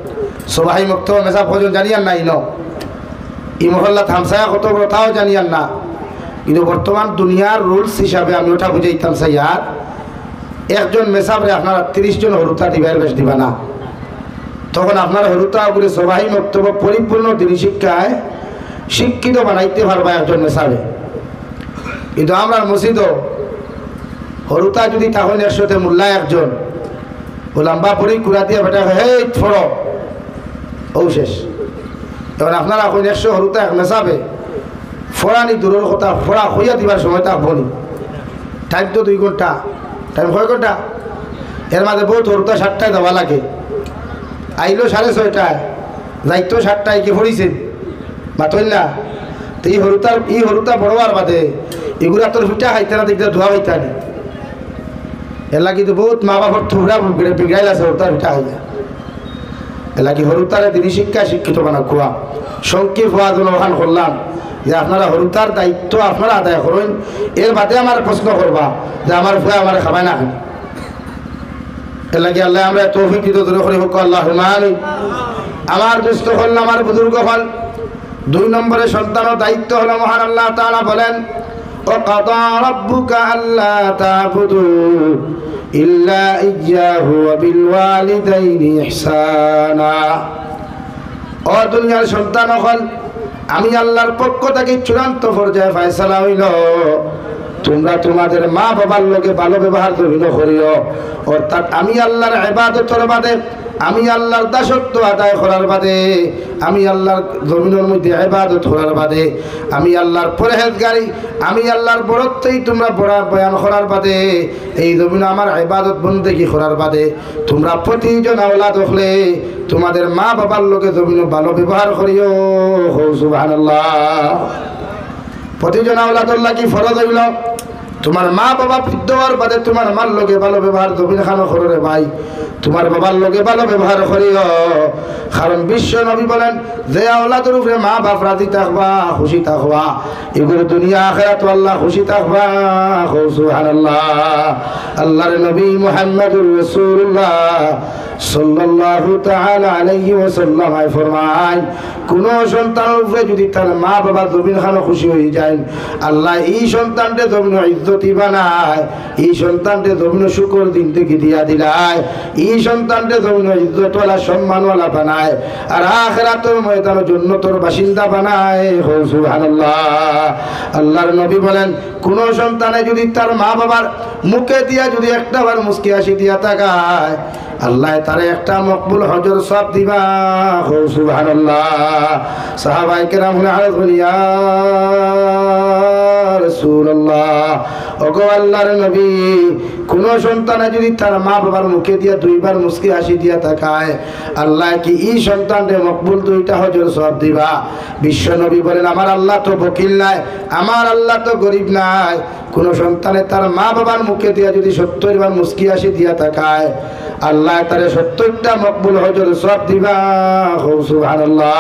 সবাই মুক্ত মেসা ভোজন জানিয়ান নাই ন, ই মহল্লা থামসায়া কত বড় তাও জানিয়ান না। কিন্তু বর্তমান দুনিয়ার রুলস হিসাবে আমি ওটা বুঝাইতাম সাইয়ার, একজন মেসাবরে আপনারা 30 জন হরুতা দিবার বেশ দিবা না। তখন আপনার হরুতা করে সবাই বক্তব্য পরিপূর্ণ দিনী শিক্ষায় শিক্ষিত বানাইতে পারবা একজন মেসাবে। কিন্তু আমরা মসজিদও হরুতা যদি তখন 100তে মোল্লা একজন ও লম্বা পরি কুড়া দিয়ে বেটা হে ফড়ো ও শেষ। তখন আপনারা এখন 100 হরুতা এক মেসাবে ফড়ানি দূরের কথা, ফড়া হইয়া দিবার সময় তা বলি টাইম তো 2 ঘন্টা, টাইম কয় ঘন্টা? এর মাঝে বহুত হরুতা 7টায় দেওয়া লাগে, আইলো 6:30টায়, যাইতো 7টায় কি পড়িছে বাতইল না। তো এই হরুতা বড়বার বাদে এগুলা তোর পিঠা খাইতে না, দেখতে ধোয়া খাইতে নি। এর লাগি তো বহুত মা বাবার থুবড়া বিগড়াইল আছে হরুতার পিঠা খাইয়া। এর লাগি হরুতারে দিনী শিক্ষা শিক্ষিত বানা খোয়া। সংক্ষেপ হওয়া জন্য ওখান করলাম যে আপনারা হরুতার দায়িত্ব আপনারা আদায় করেন। এর বাদে আমার প্রশ্ন করবা যে আমার ভুয়া আমার খাবাই না খান। এর লাগে আল্লাহ আমরা তৌফিক দিতে দূরে করে হোক আল্লাহ আমিন। আমার দুস্থ হল, আমার বুজুর্গ হল। 2 নম্বরে সন্তানের দায়িত্ব হলো মহান আল্লাহ তাআলা বলেন وَقَضَى رَبُّكَ أَلَّا تَعْبُدُوا إِلَّا إِيَّاهُ وَبِالْوَالِدَيْنِ إِحْسَانًا। ও দুনিয়ার সন্তান হল, আমি আল্লাহর পক্ষ থেকে চূড়ান্ত পর্যায়ে ফয়সালা হইল তোমরা তোমাদের মা বাবার লগে ভালো ব্যবহার করিও। অর্থাৎ আমি আল্লাহর ইবাদতের বাদে, আমি আল্লাহর দাসত্ব আদায় করার বাদে, আমি আল্লাহর জমিনের মধ্যে ইবাদত করার বাদে, আমি আল্লাহর পরহেজগারি, আমি আল্লাহর বড়ত্বই তোমরা বয়ান করার বাদে, এই জমিনে আমার ইবাদত বন্দেগী করার বাদে তোমরা প্রতিজন আওলাদ হলে তোমাদের মা বাবার লগে জমিনে ভালো ব্যবহার করিও। সুবহানাল্লাহ। প্রতিজন আওলাদুল্লাহ কি ফরজ হইল? তোমার মা বাবা বৃদ্ধ হওয়ার বাদে তোমার মার লগে ভালো ব্যবহার জমিন খানো করো রে ভাই, তোমার বাবার লগে ভালো ব্যবহার করিও। কারণ বিশ্ব নবী বলেন যে আওলাদের উপরে মা বাপ রাজি থাকবা, খুশি থাকবা, এগুলো দুনিয়া আখিরাত আল্লাহ খুশি থাকবা। সুবহানাল্লাহ। আল্লাহর নবী মুহাম্মদুর রাসূলুল্লাহ সাল্লাল্লাহু তাআলা আলাইহি ওয়াসাল্লাম ফরমান, কোন সন্তানের উপরে যদি তার মা বাবা জমিন খানো খুশি হয়ে যায়, আল্লাহ এই সন্তানকে জমিন ইজ্জতি বানায়, এই সন্তানকে জমিন শুকর দিন থেকে দিয়া দিলায়, এই সন্তানকে জমিন ইজ্জতওয়ালা সম্মানওয়ালা বানায়, আর আখিরাতের ময়দানে জান্নাতের বাসিন্দা বানায়। সুবহানাল্লাহ। আল্লাহর নবী বলেন কোন সন্তানে যদি তার মা বাবার মুখে দিয়া যদি একটাবার মুস্কি হাসি দিয়া তাকায়, আল্লাহ তারে একটা মকবুল হজর সব দিবা। সুবহানাল্লাহ। সাহাবায়ে কেরাম বলেন ইয়া রাসূলুল্লাহ, ওগো আল্লাহর নবী, কোন সন্তানে যদি তার মা বাবার মুখে দিয়া 2বার মুস্কি হাসি দিয়া তাকায়, আল্লাহ কি এই সন্তানকে মকবুল 2টা হজর সব দিবা। বিশ্ব নবী বলেন আমার আল্লাহ তো বকিল নাই, আমার আল্লাহ তো গরিব নাই। কোন সন্তানে তার মা বাবার মুখে দিয়া যদি 70বার মুস্কি হাসি দিয়া তাকায়, আল্লাহ তারে 70টা মকবুল হজর সব দিবা। সুবহানাল্লাহ।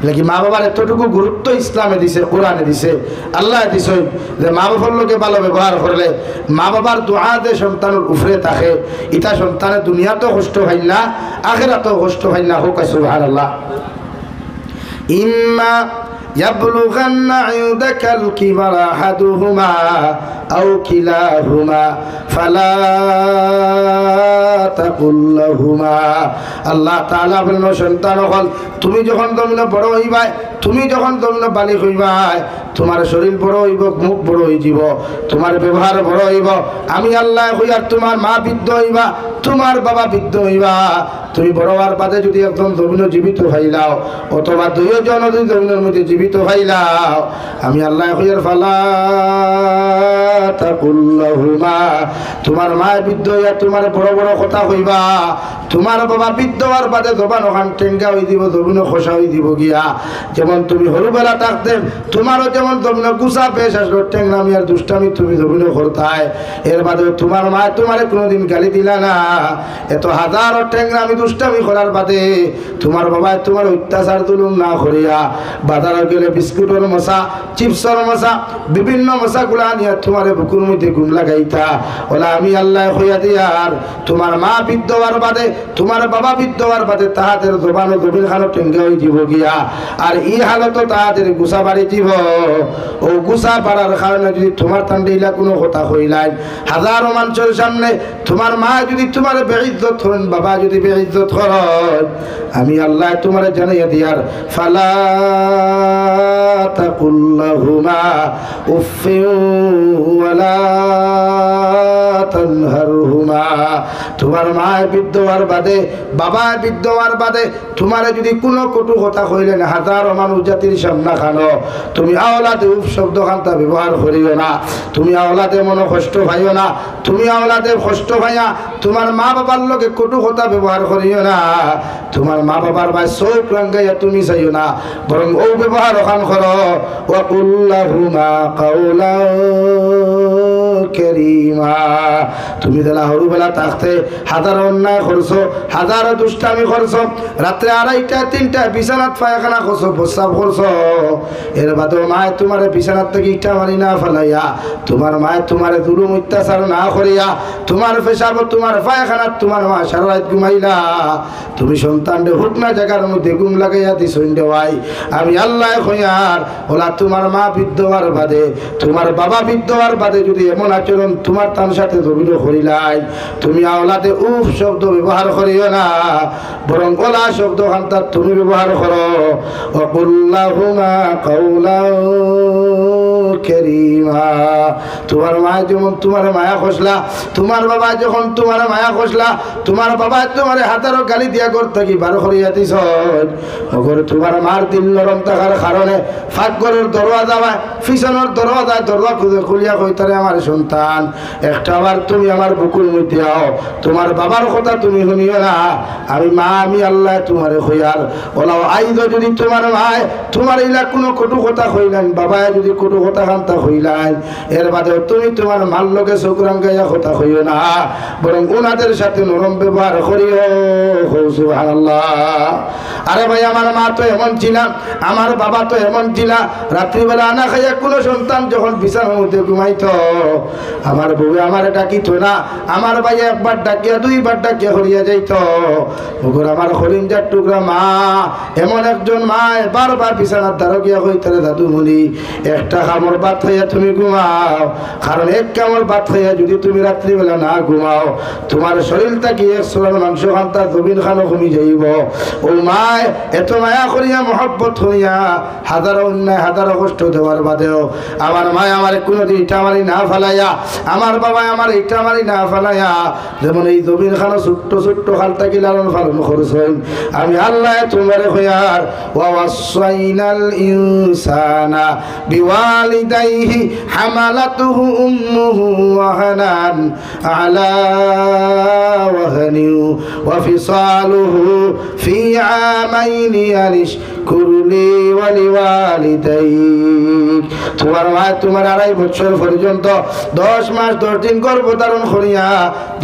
লাগি মা বাবার এতটুকু গুরুত্ব ইসলামে দিছে, কোরআনে দিছে, আল্লাহ দিছে যে মা বাবার লোকে ভালো ব্যবহার করলে মা বাবার দোয়া দে সন্তানের উপরে থাকে, ইটা সন্তানের দুনিয়াতেও কষ্ট হয় না, আখিরাতেও কষ্ট হয় না। হোক সুবহানাল্লাহ। ইম্মা يبلغن عندك الكبر أحدهما أو كلاهما فلا تقل لهما। আল্লাহ তাআলা বলেন সন্তান হল, তুমি যখন তোমরা বড় হইবা, তুমি যখন তোমরা বালিগ হইবা, তোমার শরীর বড় হইব, মুখ বড় হয়ে যাব, তোমার ব্যবহার বড় হইব, আমি আল্লাহ হইয়ার তোমার মা বৃদ্ধ হইবা, তোমার বাবা বৃদ্ধ হইবা, তুমি বড় হওয়ার বাদে যদি একদম জমিন জীবিত হইলাও, অথবা 2 জন যদি জমিনের মধ্যে জীবিত হইলাও, আমি আল্লাহ হইয়ার ফালা তাকুল লাহুমা, তোমার মা বৃদ্ধ হইয়া তোমার বড় বড় কথা কইবা, তোমার বাবা বৃদ্ধ হওয়ার বাদে জবান ওখান টেঙ্গা হয়ে দিব, জমিন খসা হয়ে দিব গিয়া, যেমন যেমন তুমি হরুবেলা থাকতে তোমারও যেমন তুমি গুসা পেশ আসলো টেংরামি আর দুষ্টামি তুমি জমিন করতায়, এর বাদে তোমার মা তোমারে কোনোদিন গালি দিলা না। এত হাজারো টেংরামি দুষ্টামি করার বাদে তোমার বাবা তোমার অত্যাচার তুলুম না করিয়া বাজারে গেলে বিস্কুটের মশা, চিপসের মশা, বিভিন্ন মশাগুলা নিয়ে তোমার বুকুর মধ্যে ঘুম লাগাইতা। ওলা আমি আল্লাহ হইয়া দিয়ার তোমার মা বৃদ্ধ হওয়ার বাদে তোমার বাবা বৃদ্ধ হওয়ার বাদে তাহাদের জবান জমিন খানো টেঙ্গা হয়ে যাব গিয়া। আর এই হালত তাহাদের গুছা বাড়ি দিব। ও গুছা বাড়ার কারণে যদি তোমার তান্ডিলা কোনো কথা হইলাই হাজারো মানুষের সামনে তোমার মা যদি তোমার বেইজ্জত হন, বাবা যদি বেইজ্জত হন, আমি আল্লাহ তোমার জানাইয়া দিয়ার ফালা তাকুল্লাহুমা উফিন ওয়ালা তানহারহুমা। তোমার মা বৃদ্ধ হওয়ার বাদে বাবা বৃদ্ধ হওয়ার বাদে তোমারে যদি কোনো কটু কথা কইলেন হাজারো মানুষ জাতির সামনা খানো, তুমি আওলাদে উফ শব্দ খান্তা ব্যবহার করিও না। তুমি আওলাদে মনো কষ্ট পাইও না। তুমি আওলাদে কষ্ট পাইয়া তোমার মা বাবার লগে কটু কথা ব্যবহার করিও না। তোমার মা বাবার ভাই চোখ রাঙ্গাইয়া তুমি চাইও না, বরং ও ব্যবহার ওখান করো ওয়াকুল্লাহুমা কাউলান কারীমা। তুমি যারা হরুবেলা থাকতে হাজারো অন্যায় করছো, হাজারো দুষ্টামি করছো, রাত্রে 2:30 3টা বিছানাত পায়খানা করছো, প্রস্রাব করছো, এর বাদেও মায় তোমার বিছানার থেকে ইটা মারি না ফেলাইয়া, তোমার মায় তোমার জুলুম অত্যাচার না করিয়া তোমার পেশাব তোমার পায়খানাত তোমার মা সারা রাত ঘুমাইলা। তুমি সন্তানরে হুক না জায়গার মধ্যে ঘুম লাগাইয়া দিছইন দেওয়াই। আমি আল্লাহ হইয়ার ওলা তোমার মা বৃদ্ধ হওয়ার বাদে তোমার বাবা বৃদ্ধ হওয়ার বাদে যদি এমন আচরণ তোমার তার সাথে জমিল করিলাই, তুমি আওলাদে উফ শব্দ ব্যবহার করিও না, বরং ওলা শব্দ খান্তার তুমি ব্যবহার করো ওয়াকুল্লাহুমা কাউলান কারীমা। তোমার মা যেমন তোমার মায়া খসলা, তোমার বাবা যখন তোমার মায়া খসলা, তোমার বাবা তোমার হাতারও গালি দিয়া কর থাকি বার করিয়া দিছ, মগর তোমার মার দিল নরম থাকার কারণে ফাঁকঘরের দরওয়াজা বা পিছনের দরওয়াজায় দরজা খুলিয়া কইতারে আমার সন্তান একটা বার তুমি আমার বুকুর মধ্যে আও, তোমার বাবার কথা তুমি শুনিও না। আমি মা আমি আল্লাহ তোমার হইয়ার ওলাও আইজ যদি তোমার মায় তোমার ইলা কোনো কটু কথা হইলেন, বাবায় যদি কটু কথা খান্তা হইলেন, এর বাদে তুমি তোমার মার লোকে চকুরাম গাইয়া কথা হইও না, বরং ওনাদের সাথে নরম ব্যবহার করিও। সুবহানাল্লাহ। আরে ভাই আমার মা তো এমন ছিল, আমার বাবা তো এমন ছিল, রাত্রিবেলা আনা খাইয়া কোনো সন্তান যখন বিছানার মধ্যে ঘুমাইতো আমার বউ আমার ডাকিত না, আমার ভাই একবার ডাকিয়া 2বার ডাকিয়া হরিয়া যাইত। ওগর আমার হরিণজার টুকরা মা এমন একজন মা বারবার বিছানার দ্বারা গিয়া হইতারে দাদু মুনি একটা কামড় ভাত খাইয়া তুমি ঘুমাও, কারণ এক কামড় ভাত খাইয়া যদি তুমি রাত্রিবেলা না ঘুমাও তোমার শরীরটা কি 1 সোলার মাংস খান্তা জমিন খানো কমি যাইব। ও মায় এত মায়া করিয়া মহব্বত হইয়া হাজারো অন্যায় হাজারো কষ্ট দেওয়ার বাদেও আমার মায় আমার কোনোদিন ইটা মারি না ফেলাইয়া, আমার বাবা আমার ইটা মারি না ফেলাইয়া যেমন এই জমিন খানো ছোট্ট ছোট্ট খালটাকে লালন পালন করছেন। আমি আল্লাহ তোমার হইয়ার ওয়াসাইনাল ইনসানা বিওয়ালিদাইহি হামালাতুহু উম্মুহু ওয়াহানান আলা ওয়াহানি ওয়া ফিসালুহু ফি আমাইনি আনিশকুরলি ওয়া লিওয়ালিদাইক। তোমার মা তোমার 2.5 বছর পর্যন্ত 10 মাস 10 দিন গর্ভধারণ করিয়া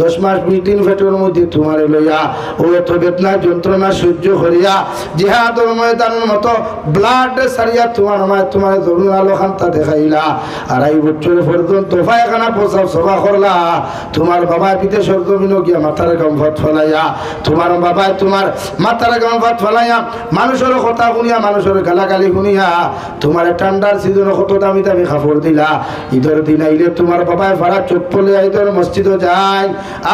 10 মাস 20 দিন পেটের মধ্যে তোমার লইয়া ও এত বেদনা যন্ত্রণা সহ্য করিয়া জিহাদের ময়দানের মতো ব্লাড সারিয়া তোমার মা তোমার জমিন আলো খান্তা দেখাইলা। 2.5 বছর পর্যন্ত পায়খানা প্রসাব সভা করলা। তোমার বাবা বিদেশের জমিনও গিয়া মাথার গাম ভাত ফেলাইয়া, তোমার বাবা তোমার মাথার গাম ভাত ফেলাইয়া মানুষের কথা শুনিয়া মানুষের গালাগালি শুনিয়া তোমার ঠান্ডার সিজনে কত দামি দামি কাপড় দিলা। ঈদের দিন আইলে তোমার বাবা ভাড়া চপ্পলে ঈদের মসজিদে যায়,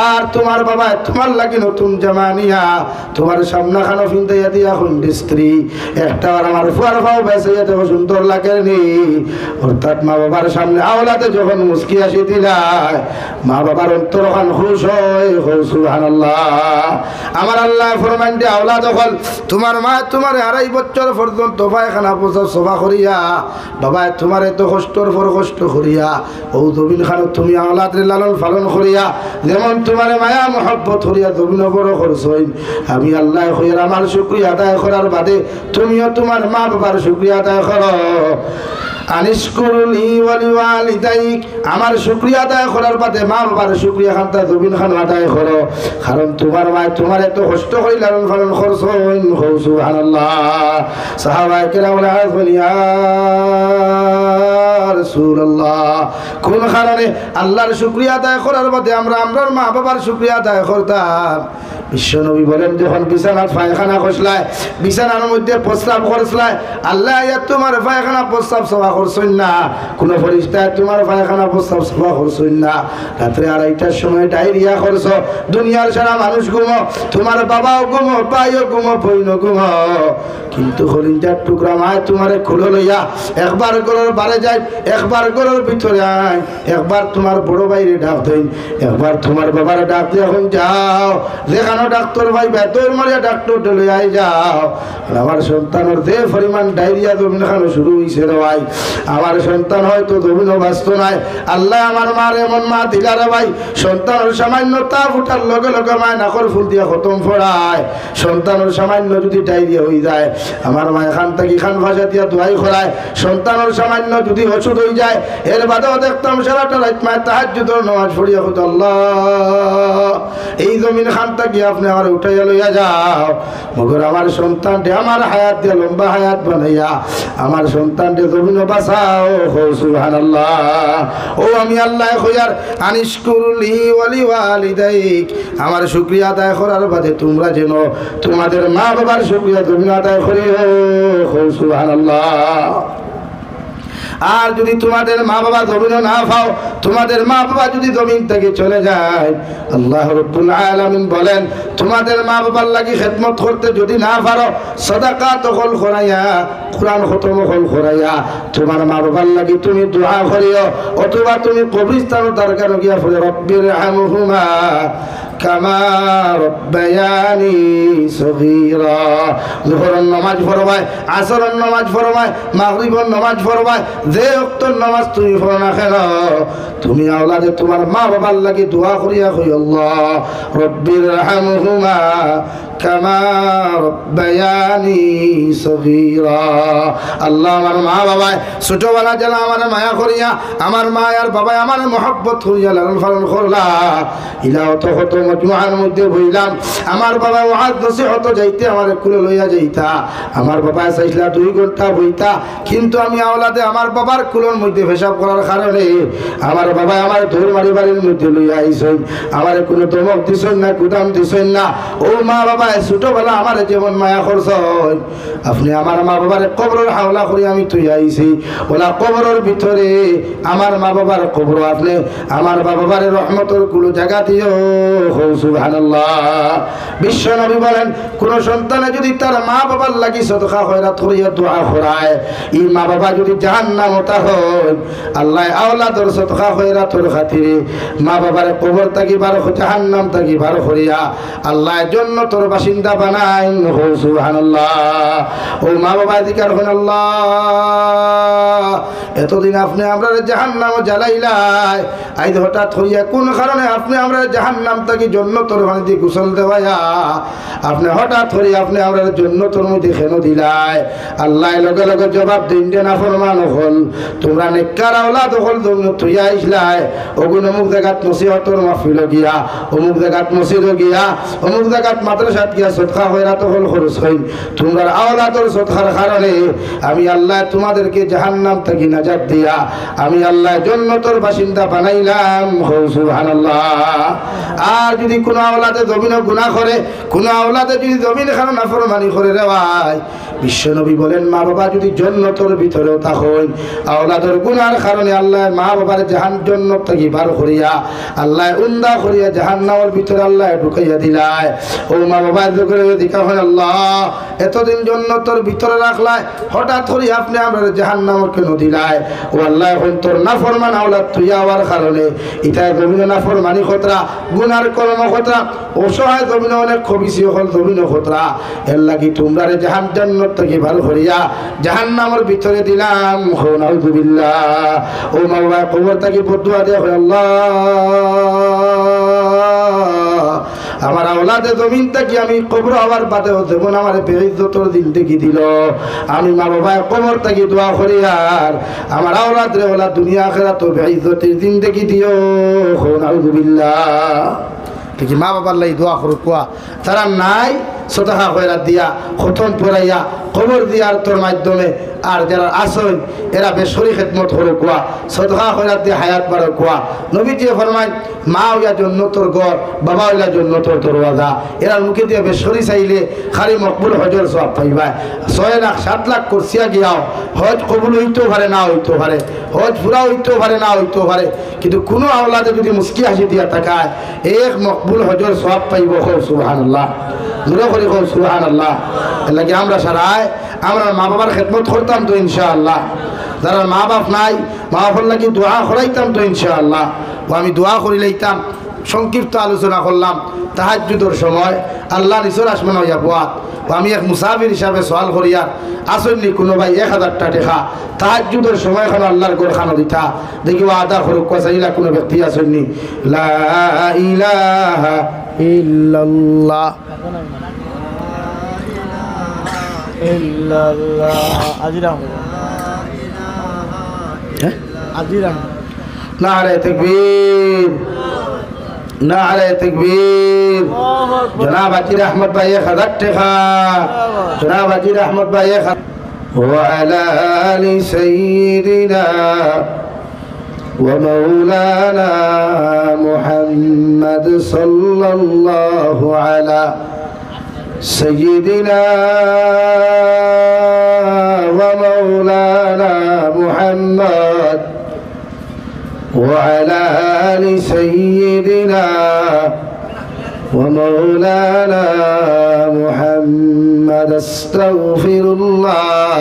আর তোমার বাবা তোমার লাগি নতুন জামা নিয়া তোমার সামনা খানো ফিন্দাইয়া দিয়া খুন্ডি স্ত্রী একটা আমার ফুয়ার ভাও বেসাইয়া দেখো সুন্দর লাগে নি। অর্থাৎ মা বাবার সামনে আওলাদে যখন মুস্কি আসি দিলায় মা বাবার অন্তর খান খুশ হয়। সুবহানাল্লাহ। আমার আল্লাহ ফরমান দিয়ে আওলাদ যখন তোমার মা তোমার 2.5 বছর পর্যন্ত পায়খানা পোছা সভা করিয়া বাবা তোমার এত কষ্টর পর কষ্ট করিয়া ও জমিন খান তুমি আওলাদের লালন পালন করিয়া যেমন তোমার মায়া মহব্বত করিয়া জমিন বড় করছই আমি আল্লাহ হইয়ার আমার শুকরিয়া আদায় করার বাদে তুমিও তোমার মা বাবার শুকরিয়া আদায় করো আনিশকুরুলি ওয়ালিওয়ালিদাইক আমার শুকরিয়া আদায় করার বাদে মা বাবার শুকরিয়া খানটা জমিন খান আদায় করো কারণ তোমার মা তোমার এত কষ্ট করে লালন পালন করছই সুবহানাল্লাহ সাহাবায়ে কেরাম বলিয়া রাসূলুল্লাহ কোন কারণে আল্লাহর শুকরিয়া আদায় করার বাদে আমরা আমরার মা বাবার শুকরিয়া আদায় করতাম বিশ্বনবী বলেন যখন বিছানার পায়খানা খসলায় বিছানার মধ্যে প্রস্রাব করছলায় আল্লাহ তোমার পায়খানা প্রস্রাব সভা করছেন না কোনো ফেরেশতা তোমার পায়খানা প্রস্রাব সভা করছেন না রাত্রে 2:30টার সময় ডায়রিয়া করছো দুনিয়ার সারা মানুষ ঘুমো তোমার বাবাও ঘুমো ভাইও ঘুমো বইনও ঘুমো কিন্তু হরিণটার টুকরা মায় তোমারে খুলে লইয়া একবার ঘরের বারে যায় একবার ঘরের ভিতরে আয় একবার তোমার বড় ভাইরে ডাক দেন একবার তোমার বাবার ডাক দিয়ে এখন যাও যেখানে ডাক্তার ভাই বেতর মারিয়া ডাক্তার ডলে আই যাও আমার সন্তানের যে পরিমাণ ডায়রিয়া জমিন খানো শুরু হয়েছে রে ভাই আমার সন্তান হয়তো জমিনও বাঁচত নাই আল্লাহ আমার মার এমন মা দিলা রে ভাই সন্তানের সামান্য তাপ উঠার লগে লগে মায় নাকর ফুল দিয়া খতম ফোড়ায় সন্তানের সামান্য যদি ডায়রিয়া হয়ে যায় আমার মা এখান থেকে খান ভাষা দিয়া দোয়াই করায় সন্তানের সামান্য যদি ওষুধ হয়ে যায় এর বাদেও দেখতাম সারাটা রাত মায়ের তাহাজ্জুদের নামাজ পড়িয়া হতো আল্লাহ এই জমিন খানটা কি আপনি আমার উঠাইয়া লইয়া যাও মগর আমার সন্তানটি আমার হায়াত দিয়ে লম্বা হায়াত বানাইয়া আমার সন্তানটি জমিন বাঁচাও সুবহানাল্লাহ ও আমি আল্লাহ কইয়ার আনিশকুরুলি ওয়ালিওয়ালিদাইক আমার শুকরিয়া আদায় করার বাদে তোমরা যেন তোমাদের মা বাবার শুকরিয়া জমিন আদায় করিও সুবহানাল্লাহ আর যদি তোমাদের মা বাবা জমিন না পাও তোমাদের মা বাবা যদি জমিন থেকে চলে যায় আল্লাহ রাব্বুল আলামিন বলেন তোমাদের মা বাবার লাগি খেদমত করতে যদি না পারো সাদাকা তকল করাইয়া কুরআন খতম হল করাইয়া তোমার মা বাবার লাগি তুমি দোয়া করিও অথবা তুমি কবরস্থান দরকার গিয়া পড়ে রব্বির হামহুমা কামা রব্বায়ানি সগীরা যোহরের নামাজ পড়বায় আসরের নামাজ পড়বায় মাগরিবের নামাজ পড়বায় যে ওয়াক্তের নামাজ তুমি পড়ো না কেন তুমি আওলাদে তোমার মা বাবার লাগি দোয়া করিয়া কই আল্লাহ রব্বির হামহুমা কামা রব্বায়ানি সগীরা আল্লাহ আমার মা বাবায় ছোটবেলা যারা আমার মায়া করিয়া আমার মা আর বাবায় আমার মহব্বত করিয়া লালন পালন করলা ইলা অত হত মজমুআর মধ্যে বইলাম আমার বাবা ওয়াজ নসিহত যাইতে আমার কুলে লইয়া যাইতা আমার বাবা চাইছিলা 2 ঘন্টা বইতা কিন্তু আমি আওলাদে আমার বাবার কুলের মধ্যে পেশাব করার কারণে আমার বাবা আমার ধর্মারি বাড়ির মধ্যে লইয়া আইছেন আমার কোনো ধমক দিছেন না গুদাম দিছেন না ও মা বাবা ছোটবেলা আমার যেমন মায়া করছেন আপনি আমার মা বাবার কবরের হাওলা করে আমি তুই আইছি ওলা কবরের ভিতরে আমার মা বাবার কবর আপনি আমার বাবার রহমতের কুলো জায়গা দিও সুবহানাল্লাহ বিশ্ব নবী বলেন কোন সন্তানে যদি তার মা বাবার লাগি সদকা খয়রাত করিয়া দোয়া করায় এই মা বাবা যদি জাহান্নামতা হয় আল্লাহ আওলাদর সদকা খয়রাতের খাতিরে মা বাবার কবর থাকি বার জাহান্নাম থাকি বার করিয়া আল্লাহ জান্নাতের বাসিন্দা বানায় সুবহানাল্লাহ ও মা বাবা জিকির করুন আল্লাহ এতদিন আপনি আমরা জাহান্নাম জ্বালাইলাই আইজ হঠাৎ হইয়া কোন কারণে আপনি আমরা জাহান্নাম থাকি জান্নাতের বাণী গোসল দেওয়া আপনি হঠাৎ করে আপনি আমরা জান্নাতের মধ্যে কেন দিলাই আল্লাহ লগে লগে জবাব দিন যে না ফরমান হল তোমরা নেককার আওলাদ হল জান্নাত হইয়া আইসলাই ওগুন অমুক জায়গাত নসিহতর মাহফিল গিয়া অমুক জায়গাত মসজিদ গিয়া অমুক জায়গাত মাদ্রাসাত গিয়া সদকা খয়রাত হল খরচ হইন তোমরা আওলাদর সদকার কারণে আমি আল্লাহ তোমাদেরকে জাহান্নাম থেকে নাজাত দিয়া আমি আল্লাহ জান্নাতের বাসিন্দা বানাইলাম সুবহানাল্লাহ আর যদি কোন আওলাদে জমিন গুনাহ করে কোন আওলাদে যদি জমিন খানা নাফরমানি করে রে ভাই বিশ্বনবী বলেন মা বাবা যদি জান্নাতের ভিতরেও থাকেন আওলাদের গুনার কারণে আল্লাহ মা বাবার জাহান্নাম থেকে বার করিয়া আল্লাহ উন্দা করিয়া জাহান্নামের ভিতরে আল্লাহ ঢুকাইয়া দিলায় ও মা বাবা করে দেখা হয় আল্লাহ এতদিন জান্নাতের ভিতরে রাখলায় হঠাৎ করে আপনি আমরা জাহান্নামে কেন দিলায় ও আল্লাহ এখন তোর নাফরমান আওলাদ তুই আওয়ার কারণে এটা জমিনে নাফরমানি খতরা গুনার কলম খতরা অসহায় জমিনে অনেক খবিসি হল জমিনে খতরা এর লাগি তোমরা জাহান্নাম থেকে বার করিয়া জাহান্নামের ভিতরে দিলাম। নাউযুবিল্লাহ। ও মাওলা কবর থেকে বদুয়া দেয়া হয়, আল্লাহ আমার আওলাদে জমিন থেকে আমি কবর হওয়ার বাদে যেমন আমার বেইজ্জতর জিন্দেগি দিল, আমি মা বাবা কবর থেকে দোয়া করি আর আমার আওলাদ রে ওলা দুনিয়া আখিরাত বেইজ্জতের জিন্দেগি দিও। নাউযুবিল্লাহ। ঠিকই মা বাবার লাই দোয়া করো কোয়া, তারা নাই সদকা কইরা দিয়া খতম পড়াইয়া কবর দিয়ার তোর মাধ্যমে আর যারা আসন এরা বেসরি খেদমত করো কোয়া, সদকা কইরা দিয়ে হায়াত বাড়ো কোয়া। নবীজি ফরমায় মা হইয়া জন্য তোর ঘর, বাবা হইয়া জন্য তোর দরওয়াজা। এরা মুখে দিয়ে বেসরি চাইলে খালি মকবুল হজর সব পাইবা। 6 লাখ 7 লাখ করছিয়া গিয়াও হজ কবুল হইতেও পারে না হইতেও পারে, হজ পুরা হইতেও পারে না হইতেও পারে, কিন্তু কোনো আওলাদে যদি মুস্কি হাসি দিয়া তাকায় এক মকবুল হজর সব পাইব। সুবহানাল্লাহ, জোরে করে কও সুবহানাল্লাহ। এর লাগি আমরা সারায় আমরা মা বাবার খেদমত করতাম তো ইনশাআল্লাহ। যারা মা বাপ নাই মা বাবার লাগি দোয়া করাইতাম তো ইনশাআল্লাহ। ও আমি দোয়া করি লইতাম। সংক্ষিপ্ত আলোচনা করলাম তাহাজ্জুদের সময় আল্লাহ নিচর আসমান হইয়া বোয়াত। আমি এক মুসাফির হিসাবে সওয়াল করিয়া আসেননি কোনো ভাই 1000 টাকা তাহাজ্জুদের সময় এখন আল্লাহর গোর খানো দিতা দেখি আদা করুক চাইলা কোনো ব্যক্তি আসেননি। লা ইলাহা ইল্লাল্লাহ নারে তাকবীর, নারে তাকবীর। জনাব আজির আহমদ ভাই 1000 টাকা, জনাব আজির আহমদ ভাই وعلى آل سيدنا ومولانا محمد صلى الله على سيدنا ومولانا محمد وعلى آل سيدنا ومولانا محمد. استغفر الله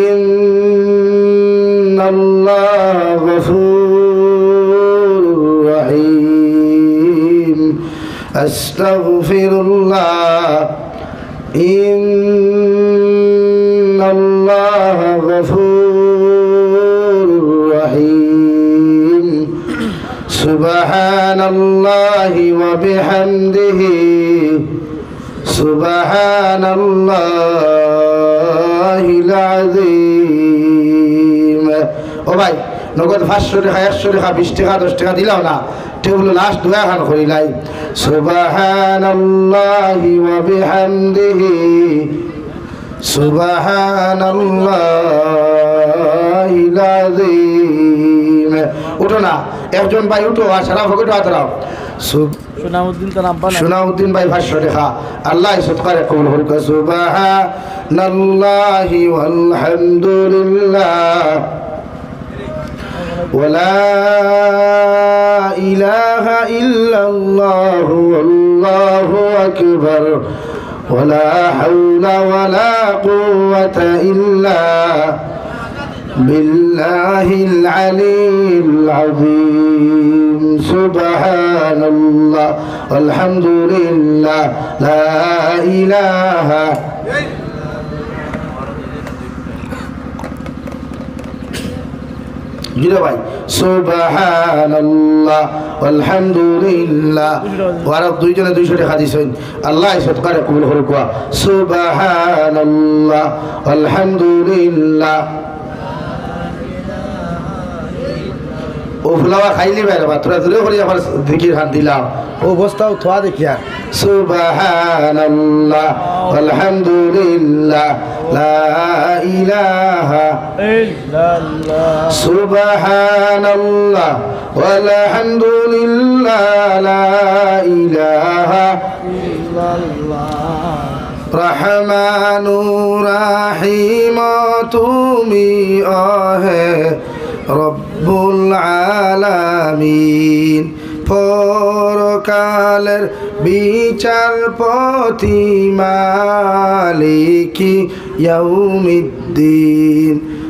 إن الله غفور رحيم. أستغفر الله إن الله غفور رحيم. سبحان الله وبحمده سبحان الله العظيم. ও ভাই নগদ 500 টাকা 100 টাকা 20 টাকা 10 টাকা দিলাও না, টেবিল লাস্ট দোয়া খান করিলাই। সুবহানাল্লাহি ওয়া বিহামদিহি সুবহানাল্লাহিল আযীম। উঠো না একজন ভাই, উঠো আর সারা ফকিট হাত দাও। সুনাউদ্দিন ভাই 500 টাকা আল্লাহ সদকারে কবুল করুক। সুবহানাল্লাহি ওয়াল হামদুলিল্লাহ ওয়ালা ইলাহা ইল্লাল্লাহু ওয়াল্লাহু আকবার ওয়ালা হাওলা ওয়ালা কুওয়াতা ইল্লা বিল্লাহিল আলিয়্যিল আযীম. সুবহানাল্লাহ আলহামদুলিল্লাহ লা ইলাহা জিরো ভাই সুবহানাল্লাহ আলহামদুলিল্লাহ। আর দুইজনে 200 টাকা দিছেন আল্লাহ সদকারে কবুল করুক। সুবহানাল্লাহ আলহামদুলিল্লাহ। ও ফুলাওয়া খাইলি বাইরে বা তোরা দূরে করে আবার জিকির হাত দিলাম ও বস্তাও থোয়া দেখিয়া। সুবহানাল্লাহ আলহামদুলিল্লাহ লা ইলাহা ইল্লাল্লাহ. সুবহানাল্লাহ ওয়ালহামদুলিল্লাহ লা ইলাহা ইল্লাল্লাহ. রহমানুর রহিম তুমি আহে রব্বুল আলামিন. পরকালের বিচারপতি মালিকি ইয়াউমিদ্দিন.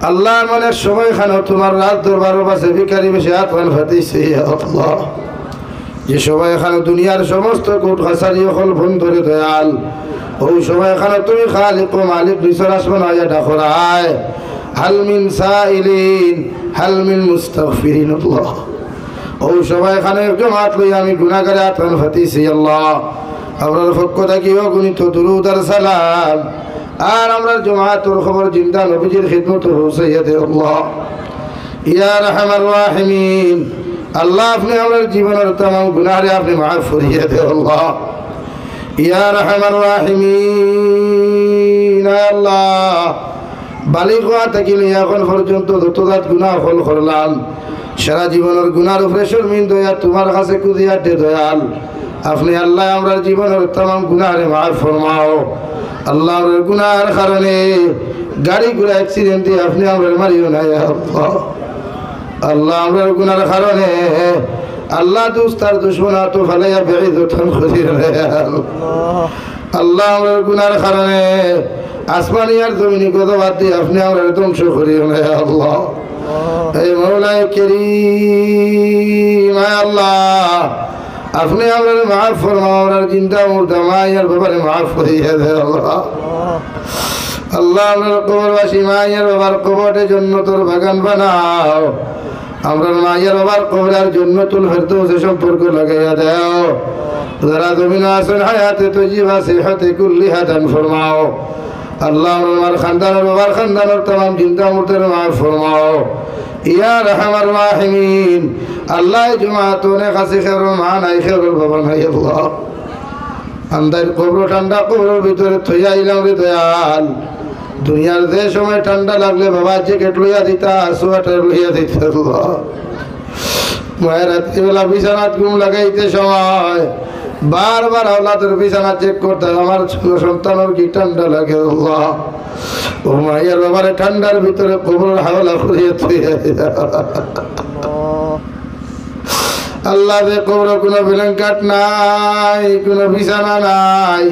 আল্লাহ মানে সময় খানো তোমার রাত দরবারের পাশে ভিখারি বেশি আত্মান ফাতিছে আল্লাহ যে সময় খানো দুনিয়ার সমস্ত কোট খাসারি হল ফোন ধরে দয়াল ওই সময় খানো তুমি খালিক ও মালিক নিসর আসমান আয়া ডাকরায় হাল মিন সাইলিন হাল মিন মুস্তাগফিরিন আল্লাহ ওই সময় খানো একজন হাত লই আমি গুনাহগারে আত্মান ফাতিছি আল্লাহ আপনার পক্ষ থাকিও গুণিত দুরুদ আর সালাম আর আমরা জমাতের খবর জিন্দা নবীজির খিদমত পৌঁছাইয়া দে আল্লাহ ইয়া রাহমার রাহিমিন আল্লাহ আপনি আমার জীবনের तमाम গুনাহরে আপনি মাফ করিয়ে দে আল্লাহ ইয়া রাহমার রাহিমিন আল্লাহ বালিগ হওয়া থেকে এখন পর্যন্ত যতদাত গুনাহ হল করলাম সারা জীবনের গুনার উপরে শর্মিন্দা হইয়া তোমার কাছে কুদিয়া দে দয়াল আপনি আল্লাহ আমরা জীবনের तमाम গুনাহরে মাফ ফরমাও আল্লাহর গুনাহর কারণে গাড়ি ঘোড়া অ্যাক্সিডেন্ট দিয়ে আপনি আমরা মারিও না আল্লাহ আল্লাহ আমরা গুনাহর কারণে আল্লাহ দুস্তার দুশমনা তো ফালাইয়া বেঈদতন করিও না আল্লাহ আমরা গুনাহর কারণে আসমানি আর জমিনি কত বাদ দিয়ে আপনি আমরা ধ্বংস করিও না আল্লাহ এই মওলাই করিম আল্লাহ আপনি আমাদের মাফ ফরমাও আমরা চিন্তা মুর্দা মায়ের ব্যাপারে মাফ করিয়ে দে আল্লাহ আল্লাহ আমরা কবরবাসী মায়ের বাবার কবরের জন্য তোর বাগান বানাও আমরা মায়ের বাবার কবরের জন্য তুল ফেরদৌসে সম্পর্ক লাগাইয়া দাও যারা জমিন আসন হায়াতে তজিবা সিহতে কুল্লিহা দান ফরমাও আল্লাহ আমার খানদানের বাবার খানদানের तमाम চিন্তা মুর্দার মাফ ফরমাও ইয়া রাহমার রাহিমিন আল্লাহ জুমাতনে কাছে খের মান আই খের বাবা নাই আল্লাহ আন্দার কবর ঠান্ডা কবরের ভিতরে থইয়া আইলাম রে দয়াল দুনিয়ার যে সময় ঠান্ডা লাগলে বাবা জ্যাকেট লইয়া দিতা সোয়েটার লইয়া দিতা আল্লাহ মায়ের রাত্রিবেলা বিছানাত ঘুম লাগাইতে সময় বারবার আওলাদের বিছানা চেক করতে আমার সন্তানের কি ঠান্ডা লাগে আল্লাহ ও মায়ের বাবারে ঠান্ডার ভিতরে কবরের হাওলা করিয়ে থইয়া আল্লাহ দে কবর কোনো ব্ল্যাঙ্কেট নাই কোনো বিছানা নাই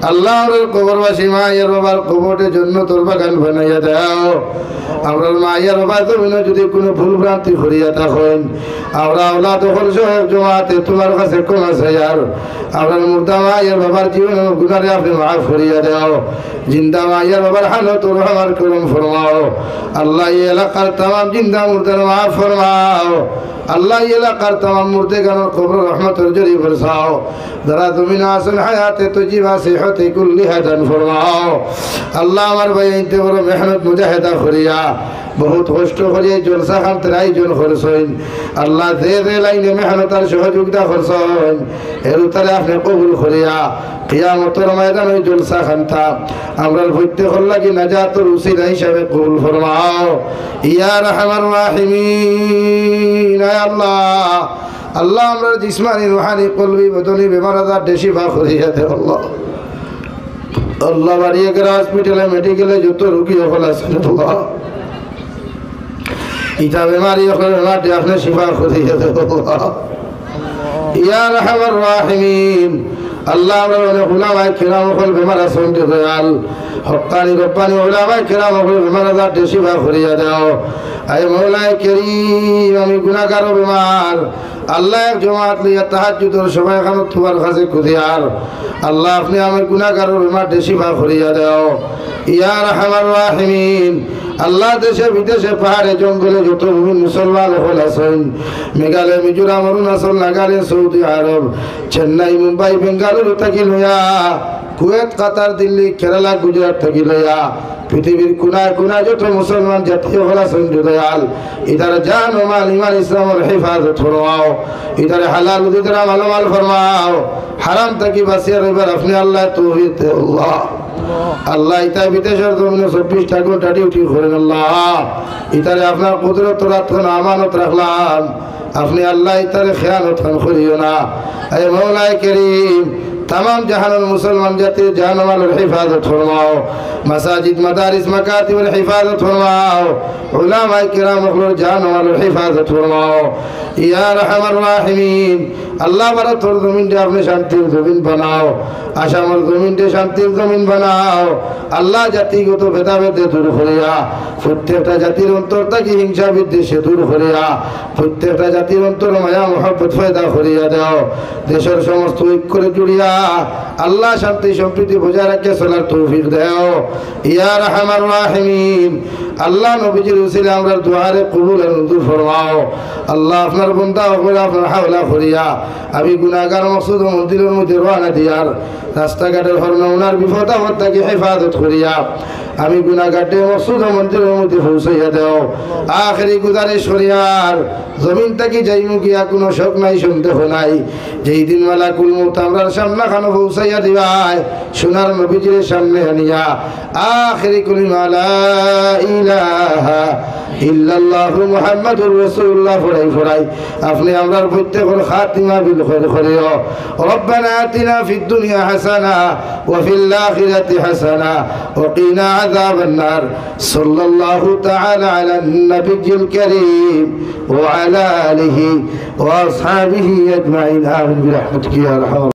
আল্লাহ কবরবাসী মায়ের বাবার কবরের জন্য তোর বাগান বানাইয়া দাও আমরা মায়ের বাবা তুমি যদি কোনো ভুল ভ্রান্তি করিয়া থাকেন আমরা আল্লাহ তখন সব জমাতে তোমার কাছে কোন আছে আর আমরা মুর্দা মায়ের বাবার জীবন গুনারে আপনি মাফ করিয়া দাও জিন্দা মায়ের বাবার হালত তোর আমার করম ফরমাও আল্লাহ এই এলাকার तमाम জিন্দা মুর্দার মাফ ফরমাও আল্লাহ এলাকার तमाम মুর্দে গানোর কবর রহমতের জরি বরসাও যারা তুমি না আসেন হায়াতে তজিবা সিহতে কুল্লিহা দান ফরমাও আল্লাহ আমার ভাই ইনতে বড় মেহনত মুজাহিদা করিয়া বহুত কষ্ট করিয়া জলসা খান আয়োজন করছেন আল্লাহ দে দে লাইনে মেহনত আর সহযোগিতা করছেন এর উত্তরে আপনি কবুল করিয়া কিয়ামতের ময়দান ওই জলসা খানতা আমরা প্রত্যেক লাগি নাজাতুর উসিলা হিসাবে কবুল ফরমাও ইয়া রাহমার রাহিমিন আল্লাহ আল্লাহ আমরা জিসমানি রুহানি কলবি বদনি বেমার আজার শিফা করিয়া দে আল্লাহ আল্লাহ বাড়িয়ে গেলে হসপিটালে মেডিকেলে যত রোগী হল আছেন আল্লাহ ইটা বেমারি হলে বেমারটি আপনি শিফা করিয়া দে আল্লাহ ইয়া রাহমার রাহিমিন আল্লাহ আমরা উলামায়ে কিরাম হল বেমার আছেন দয়াল হক্কানি রব্বানি উলামায়ে কিরাম হল বেমার আজার শিফা করিয়া দাও আয় মওলায়ে করিম আমি গুনাহগার বেমার আল্লাহ এক জমাত লিয়া তাহাজ্জুদের সময় এখন তোমার কাছে খুদিয়ার আল্লাহ আপনি আমার গুনাহগারের বেমার শিফা করিয়া দাও ইয়া রাহমার রাহিমিন আল্লাহ দেশে বিদেশে পাহাড়ে জঙ্গলে যত মুমিন মুসলমান হল আছেন মেঘালয় মিজোরাম অরুণাচল নাগাল্যান্ড সৌদি আরব চেন্নাই মুম্বাই বেঙ্গালুরু থেকে লইয়া কুয়েত কাতার দিল্লি কেরালা গুজরাট থেকে লইয়া পৃথিবীর কোনায় কোনায় যত মুসলমান জাতীয় হল আছেন দয়াল ইধারে জান ও মাল ইমান ইসলামের হেফাজত ফরমাও ইধারে হালাল উদিদের আমল মাল ফরমাও হারাম থেকে বাঁচিয়ে রইবার আপনি আল্লাহ তৌফিক দে আল্লাহ আল্লাহ ইতা বিদেশের জমিনে 24টা ঘন্টা ডিউটি করেন আল্লাহ ইতারে আপনার কুদরত রাখুন আমানত রাখলাম আপনি আল্লাহ ইতারে খেয়ানত করিও না এ মওলায়ে করিম तमाम जहान मुसलमान जाति जान वालों हिफाजत फरमाओ मसाजिद मदारिस मकातिब हिफाजत फरमाओ उलमाए किराम जान वालों हिफाजत फरमाओ या रहमान राहिमीन আল্লাহ ভারতের জমিনটা আপনি শান্তির জমিন বানাও, আসামের জমিনটা শান্তির জমিন বানাও। আল্লাহ জাতিগত ভেদাভেদে দূর করিয়া, প্রত্যেকটা জাতির অন্তর থেকে হিংসা বিদ্বেষে দূর করিয়া, প্রত্যেকটা জাতির অন্তর মায়া মহব্বত পয়দা করিয়া দাও। দেশের সমস্ত ঐক্যরে জুড়িয়া আল্লাহ শান্তি সম্প্রীতি বজায় রাখে চলার তৌফিক দাও ইয়া রাহমার রাহিমিন। আল্লাহ নবীজির উসিলে আমরা দুয়ারে কবুল আর মঞ্জুর ফরমাও। আল্লাহ আপনার বান্দা করে আপনার হাওলা করিয়া আমি গুনাহগার মকসুদ মন্দিরের মধ্যে রওনা দিয়ার রাস্তাঘাটের হরনৌনার বিপদ আপদ থেকে হেফাজত করিয়া আমি গুনাহগারে মকসুদ মন্দিরের মধ্যে পৌঁছাইয়া দাও। আখেরি গুজারিশ করিয়ার জমিন থেকে যাইমু গিয়া কোনো শোক নাই সন্দেহ নাই, যেই দিন মালাকুল মউত আমরার সামনে খানো পৌঁছাইয়া দিবাই সোনার নবীজির সামনে আনিয়া আখেরি কলিমা লা ইলাহা ইল্লাল্লাহু মুহাম্মাদুর রাসূলুল্লাহ ফরাই আপনি আমরার প্রত্যেকের খাতিমা বিল খায়র করিও। রব্বানা আতিনা ফিদ দুনিয়া হাসানা ওয়া ফিল আখিরাতি হাসানা ওয়া কিনা আযাবান নার। সাল্লাল্লাহু তাআলা আলান নাবিয়্যিল কারীম ওয়া আলা আলিহি ওয়া আসহাবিহি আজমাইন। আমিন বিরহমাতিকা ইয়া আরহামার